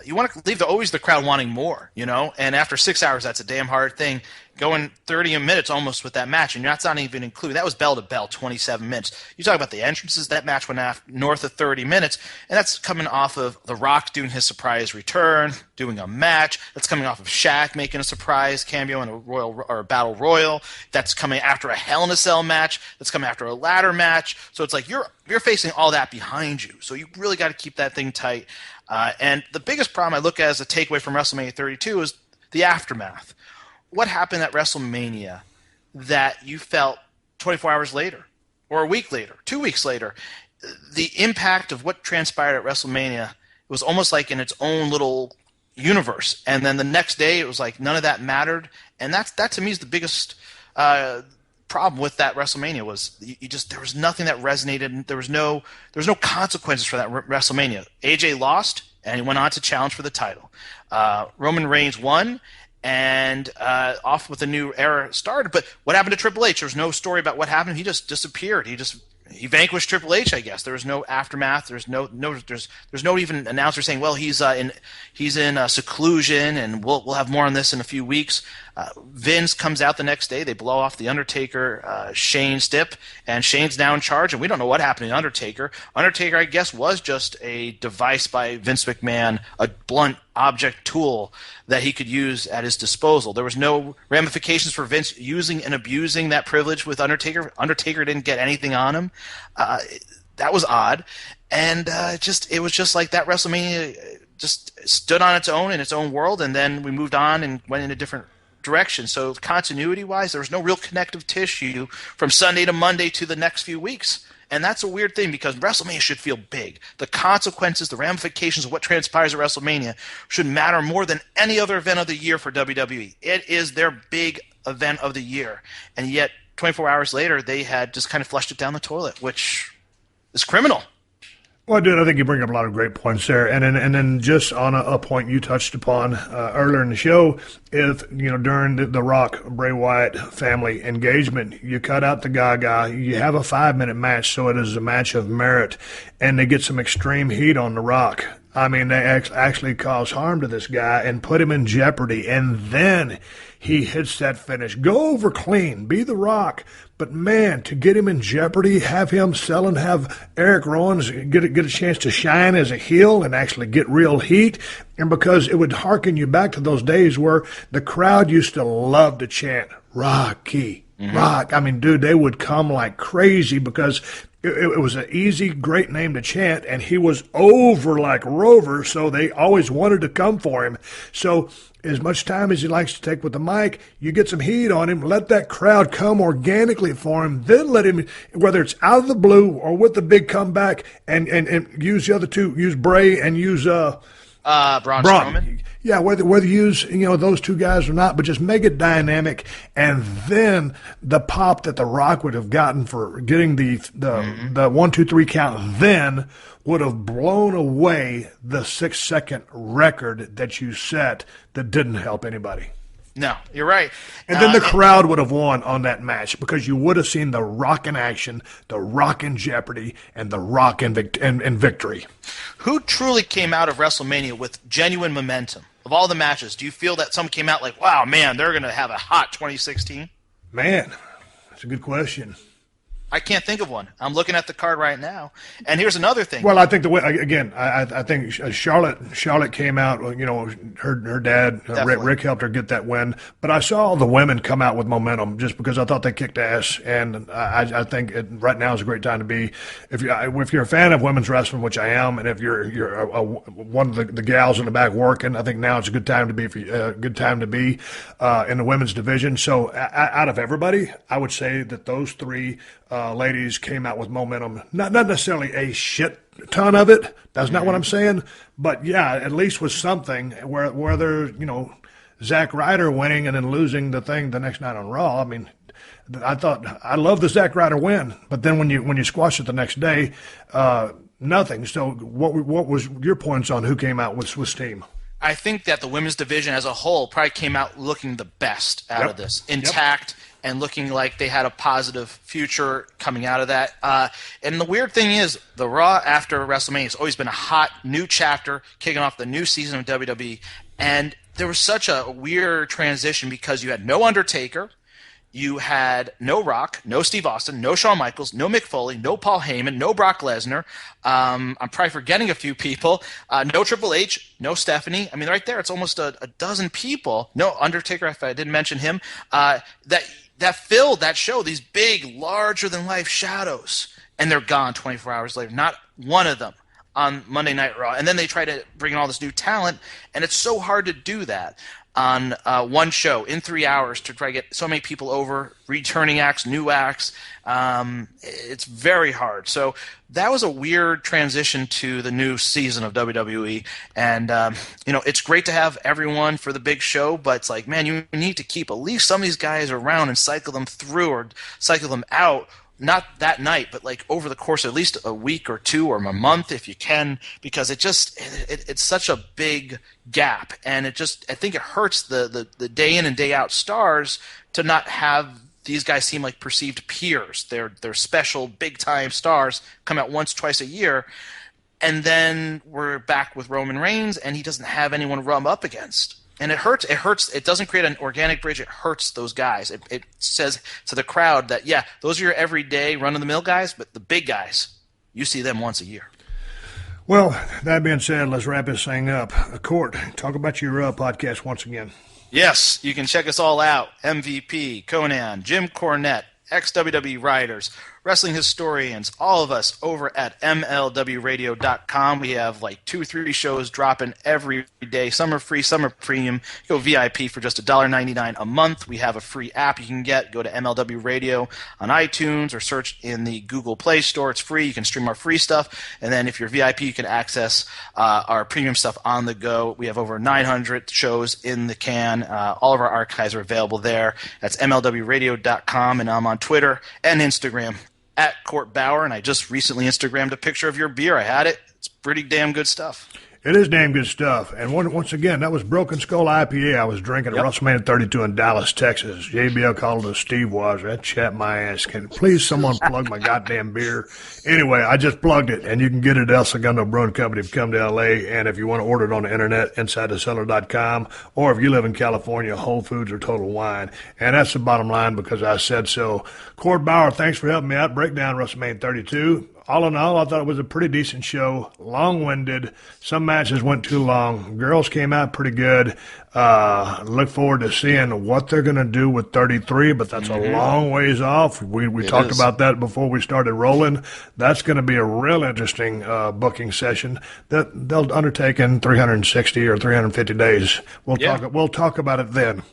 you want to leave always the crowd wanting more, and after 6 hours, that's a damn hard thing. Going 30 minutes almost with that match, and that's not even including, that was bell to bell, 27 minutes. You talk about the entrances, that match went north of 30 minutes, and that's coming off of The Rock doing his surprise return, doing a match. That's coming off of Shaq making a surprise cameo in a Battle Royal. That's coming after a Hell in a Cell match. That's coming after a ladder match. So it's like you're facing all that behind you. So you really got to keep that thing tight. And the biggest problem I look at as a takeaway from WrestleMania 32 is the aftermath. What happened at WrestleMania that you felt 24 hours later, or a week later, 2 weeks later? The impact of what transpired at WrestleMania was almost like in its own little universe. And then the next day, it was like none of that mattered. And that to me is the biggest problem with that WrestleMania was there was nothing that resonated. There was no consequences for that WrestleMania. AJ lost, and he went on to challenge for the title. Roman Reigns won, and off with a new era started. But what happened to Triple H? There's no story about what happened. He just disappeared. He vanquished Triple H, I guess. There was no aftermath. There's no even announcer saying, well, he's in seclusion, and we'll have more on this in a few weeks. Vince comes out the next day. They blow off the Undertaker Shane stip, and Shane's now in charge, and we don't know what happened to Undertaker. Undertaker, I guess, was just a device by Vince McMahon, a blunt object tool that he could use at his disposal. There was no ramifications for Vince using and abusing that privilege with Undertaker. Undertaker didn't get anything on him. That was odd. And it was just like that WrestleMania just stood on its own in its own world, and then we moved on and went in a different direction. So continuity-wise, there was no real connective tissue from Sunday to Monday to the next few weeks. And that's a weird thing, because WrestleMania should feel big. The consequences, the ramifications of what transpires at WrestleMania should matter more than any other event of the year for WWE. It is their big event of the year. And yet, 24 hours later, they had just kind of flushed it down the toilet, which is criminal. Well, dude, I think you bring up a lot of great points there. And then just on a point you touched upon earlier in the show, if, during the Rock, Bray Wyatt family engagement, you cut out the Gaga, you have a 5-minute match, so it is a match of merit, and they get some extreme heat on the Rock. I mean, they actually caused harm to this guy and put him in jeopardy. And then he hits that finish. Go over clean. Be The Rock. But, man, to get him in jeopardy, have him sell and have Eric Rowan's get a chance to shine as a heel and actually get real heat. And because it would hearken you back to those days where the crowd used to love to chant, Rocky, Rock. I mean, dude, they would come like crazy because it was an easy, great name to chant, and he was over like Rover, so they always wanted to come for him. So as much time as he likes to take with the mic, you get some heat on him, let that crowd come organically for him, then let him, whether it's out of the blue or with the big comeback, and use the other two, use Bray and use Braun Strowman. Yeah, whether you use those two guys or not, but just make it dynamic, and then the pop that The Rock would have gotten for getting the 1, 2, 3 count then would have blown away the 6-second record that you set that didn't help anybody. No, you're right. And then the crowd would have won on that match because you would have seen The Rock in action, The Rock in jeopardy, and The Rock in victory. Who truly came out of WrestleMania with genuine momentum? Of all the matches, do you feel that some came out like, wow, man, they're going to have a hot 2016? Man, that's a good question. I can't think of one. I'm looking at the card right now. And here's another thing. Well, I think I think Charlotte came out, her dad, Rick helped her get that win. But I saw the women come out with momentum just because I thought they kicked ass. And I think right now is a great time to be, if you're a fan of women's wrestling, which I am, and if you're one of the gals in the back working, I think now it's a good time to be in the women's division. So out of everybody, I would say that those three ladies came out with momentum. Not necessarily a shit ton of it. That's not what I'm saying. But, yeah, at least with something where they're, Zack Ryder winning and then losing the thing the next night on Raw. I mean, I love the Zack Ryder win. But then when you squash it the next day, nothing. So what was your points on who came out with Steam? I think that the women's division as a whole probably came out looking the best out of this. Intact. Yep. And looking like they had a positive future coming out of that. And the weird thing is, the Raw after WrestleMania has always been a hot new chapter, kicking off the new season of WWE. And there was such a weird transition because you had no Undertaker, you had no Rock, no Steve Austin, no Shawn Michaels, no Mick Foley, no Paul Heyman, no Brock Lesnar. I'm probably forgetting a few people. No Triple H, no Stephanie. I mean, right there, it's almost a dozen people. No Undertaker, if I didn't mention him. That filled that show, these big, larger-than-life shadows, and they're gone 24 hours later. Not one of them on Monday Night Raw. And then they try to bring in all this new talent, and it's so hard to do that on one show in 3 hours to try to get so many people over, returning acts, new acts. It's very hard. So that was a weird transition to the new season of WWE. And, it's great to have everyone for the big show, but it's like, man, you need to keep at least some of these guys around and cycle them through or cycle them out. Not that night, but like over the course of at least a week or two or a month if you can, because it's such a big gap, and I think it hurts the day in and day out stars to not have these guys seem like perceived peers. They're special big time stars, come out once, twice a year, and then we're back with Roman Reigns, and he doesn't have anyone to rub up against. And it hurts. It hurts. It doesn't create an organic bridge. It hurts those guys. It says to the crowd that, yeah, those are your everyday run-of-the-mill guys, but the big guys, you see them once a year. Well, that being said, let's wrap this thing up. Court, talk about your podcast once again. Yes, you can check us all out. MVP, Conan, Jim Cornette, ex-WWE writers, wrestling historians, all of us over at MLWradio.com. We have like 2 or 3 shows dropping every day. Some are free, some are premium. You go VIP for just $1.99 a month. We have a free app you can get. Go to MLW Radio on iTunes or search in the Google Play Store. It's free. You can stream our free stuff. And then if you're VIP, you can access our premium stuff on the go. We have over 900 shows in the can. All of our archives are available there. That's MLWradio.com. And I'm on Twitter and Instagram at Court Bauer, and I just recently Instagrammed a picture of your beer. I had it. It's pretty damn good stuff. It is damn good stuff. And once again, that was Broken Skull IPA I was drinking at WrestleMania 32 in Dallas, Texas. JBL called it a Steve was. That chat my ass. Can please someone plug my goddamn beer? Anyway, I just plugged it, and you can get it at El Segundo Brewing Company if you come to L.A. And if you want to order it on the internet, InsideTheCellar.com. Or if you live in California, Whole Foods or Total Wine. And that's the bottom line because I said so. Cord Bauer, thanks for helping me out. Break down WrestleMania 32. All in all, I thought it was a pretty decent show. Long-winded. Some matches went too long. Girls came out pretty good. Look forward to seeing what they're going to do with 33, but that's a long ways off. We talked about that before we started rolling. That's going to be a real interesting booking session that they'll undertake in 360 or 350 days. We'll talk about it then.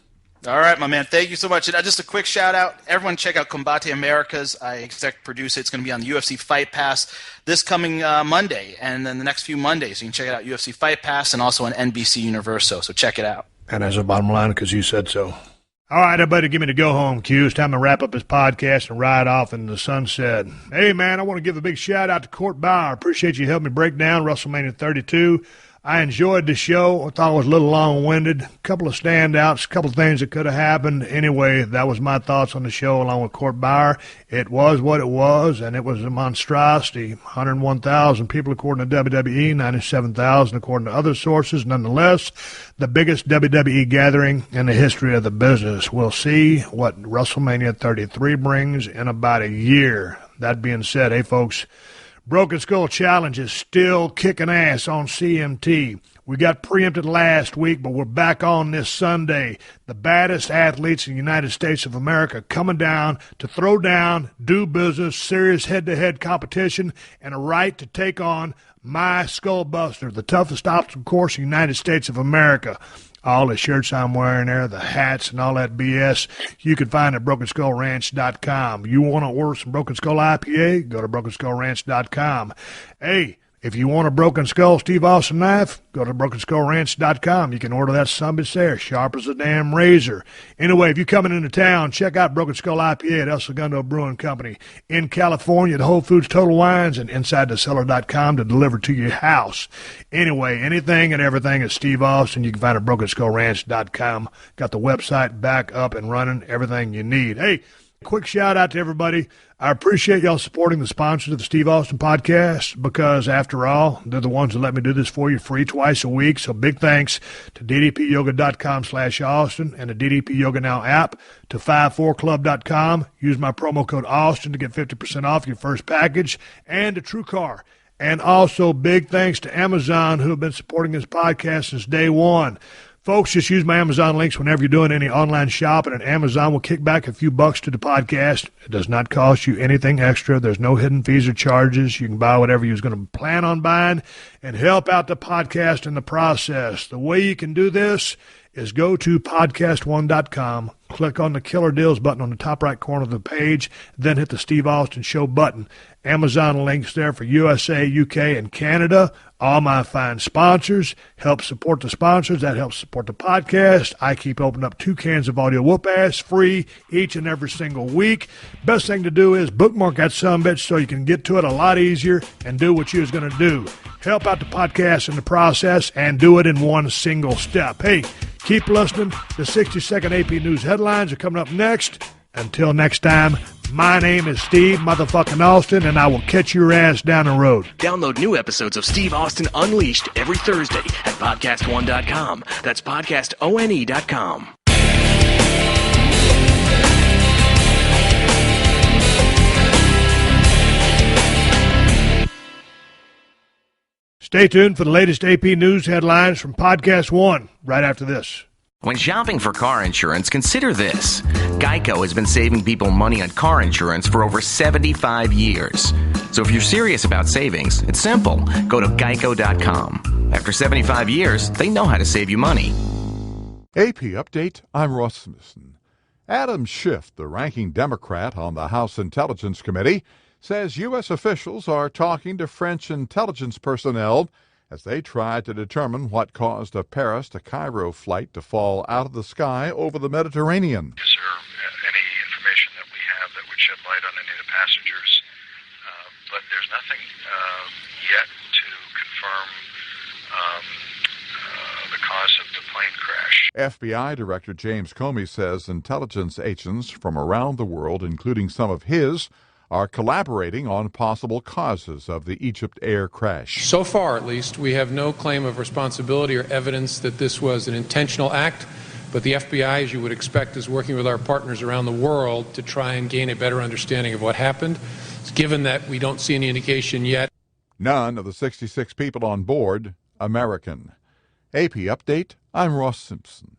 All right, my man. Thank you so much. And just a quick shout out. Everyone check out Combate Americas. I exec produce it. It's going to be on the UFC Fight Pass this coming Monday and then the next few Mondays. You can check it out UFC Fight Pass and also on NBC Universo. So check it out. And as a bottom line, because you said so. All right, everybody, give me the go-home cue. It's time to wrap up this podcast and ride off into the sunset. Hey, man, I want to give a big shout-out to Court Bauer. Appreciate you helping me break down WrestleMania 32. I enjoyed the show. I thought it was a little long-winded. A couple of standouts, a couple of things that could have happened. Anyway, that was my thoughts on the show along with Court Bauer. It was what it was, and it was a monstrosity. 101,000 people according to WWE, 97,000 according to other sources. Nonetheless, the biggest WWE gathering in the history of the business. We'll see what WrestleMania 33 brings in about a year. That being said, hey, folks, Broken Skull Challenge is still kicking ass on CMT. We got preempted last week, but we're back on this Sunday. The baddest athletes in the United States of America coming down to throw down, do business, serious head-to-head competition, and a right to take on my Skullbuster, the toughest obstacle course in the United States of America. All the shirts I'm wearing there, the hats and all that BS, you can find at BrokenSkullRanch.com. You want to order some Broken Skull IPA? Go to BrokenSkullRanch.com. Hey, if you want a Broken Skull Steve Austin knife, go to BrokenSkullRanch.com. You can order that sumbitch there, sharp as a damn razor. Anyway, if you're coming into town, check out Broken Skull IPA at El Segundo Brewing Company. In California, at Whole Foods Total Wines and InsideTheCellar.com to deliver to your house. Anyway, anything and everything is Steve Austin. You can find it at BrokenSkullRanch.com. Got the website back up and running, everything you need. Hey, quick shout out to everybody. I appreciate y'all supporting the sponsors of the Steve Austin Podcast because, after all, they're the ones that let me do this for you free twice a week. So big thanks to ddpyoga.com/Austin and the DDP Yoga Now app, to 54club.com. Use my promo code Austin to get 50% off your first package, and to TrueCar. And also big thanks to Amazon, who have been supporting this podcast since day one. Folks, just use my Amazon links whenever you're doing any online shopping, and Amazon will kick back a few bucks to the podcast. It does not cost you anything extra. There's no hidden fees or charges. You can buy whatever you're going to plan on buying and help out the podcast in the process. The way you can do this is go to podcast1.com, click on the Killer Deals button on the top right corner of the page, then hit the Steve Austin Show button. Amazon links there for USA, UK, and Canada. All my fine sponsors help support the sponsors. That helps support the podcast. I keep opening up 2 cans of audio whoop-ass free each and every single week. Best thing to do is bookmark that sumbitch so you can get to it a lot easier and do what you was going to do. Help out the podcast in the process and do it in one single step. Hey, keep listening. The 60-second AP News headlines are coming up next. Until next time, my name is Steve motherfucking Austin, and I will catch your ass down the road. Download new episodes of Steve Austin Unleashed every Thursday at podcastone.com. That's podcastone.com. Stay tuned for the latest AP News headlines from Podcast One right after this. When shopping for car insurance, consider this. Geico has been saving people money on car insurance for over 75 years. So if you're serious about savings, it's simple. Go to geico.com. After 75 years, they know how to save you money. AP Update, I'm Ross Smithson. Adam Schiff, the ranking Democrat on the House Intelligence Committee, says U.S. officials are talking to French intelligence personnel as they try to determine what caused a Paris to Cairo flight to fall out of the sky over the Mediterranean. Is there any information that we have that would shed light on any of the passengers? But there's nothing yet to confirm the cause of the plane crash. FBI Director James Comey says intelligence agents from around the world, including some of his, are collaborating on possible causes of the Egypt Air crash. So far, at least, we have no claim of responsibility or evidence that this was an intentional act, but the FBI, as you would expect, is working with our partners around the world to try and gain a better understanding of what happened, given that we don't see any indication yet. None of the 66 people on board American. AP Update, I'm Ross Simpson.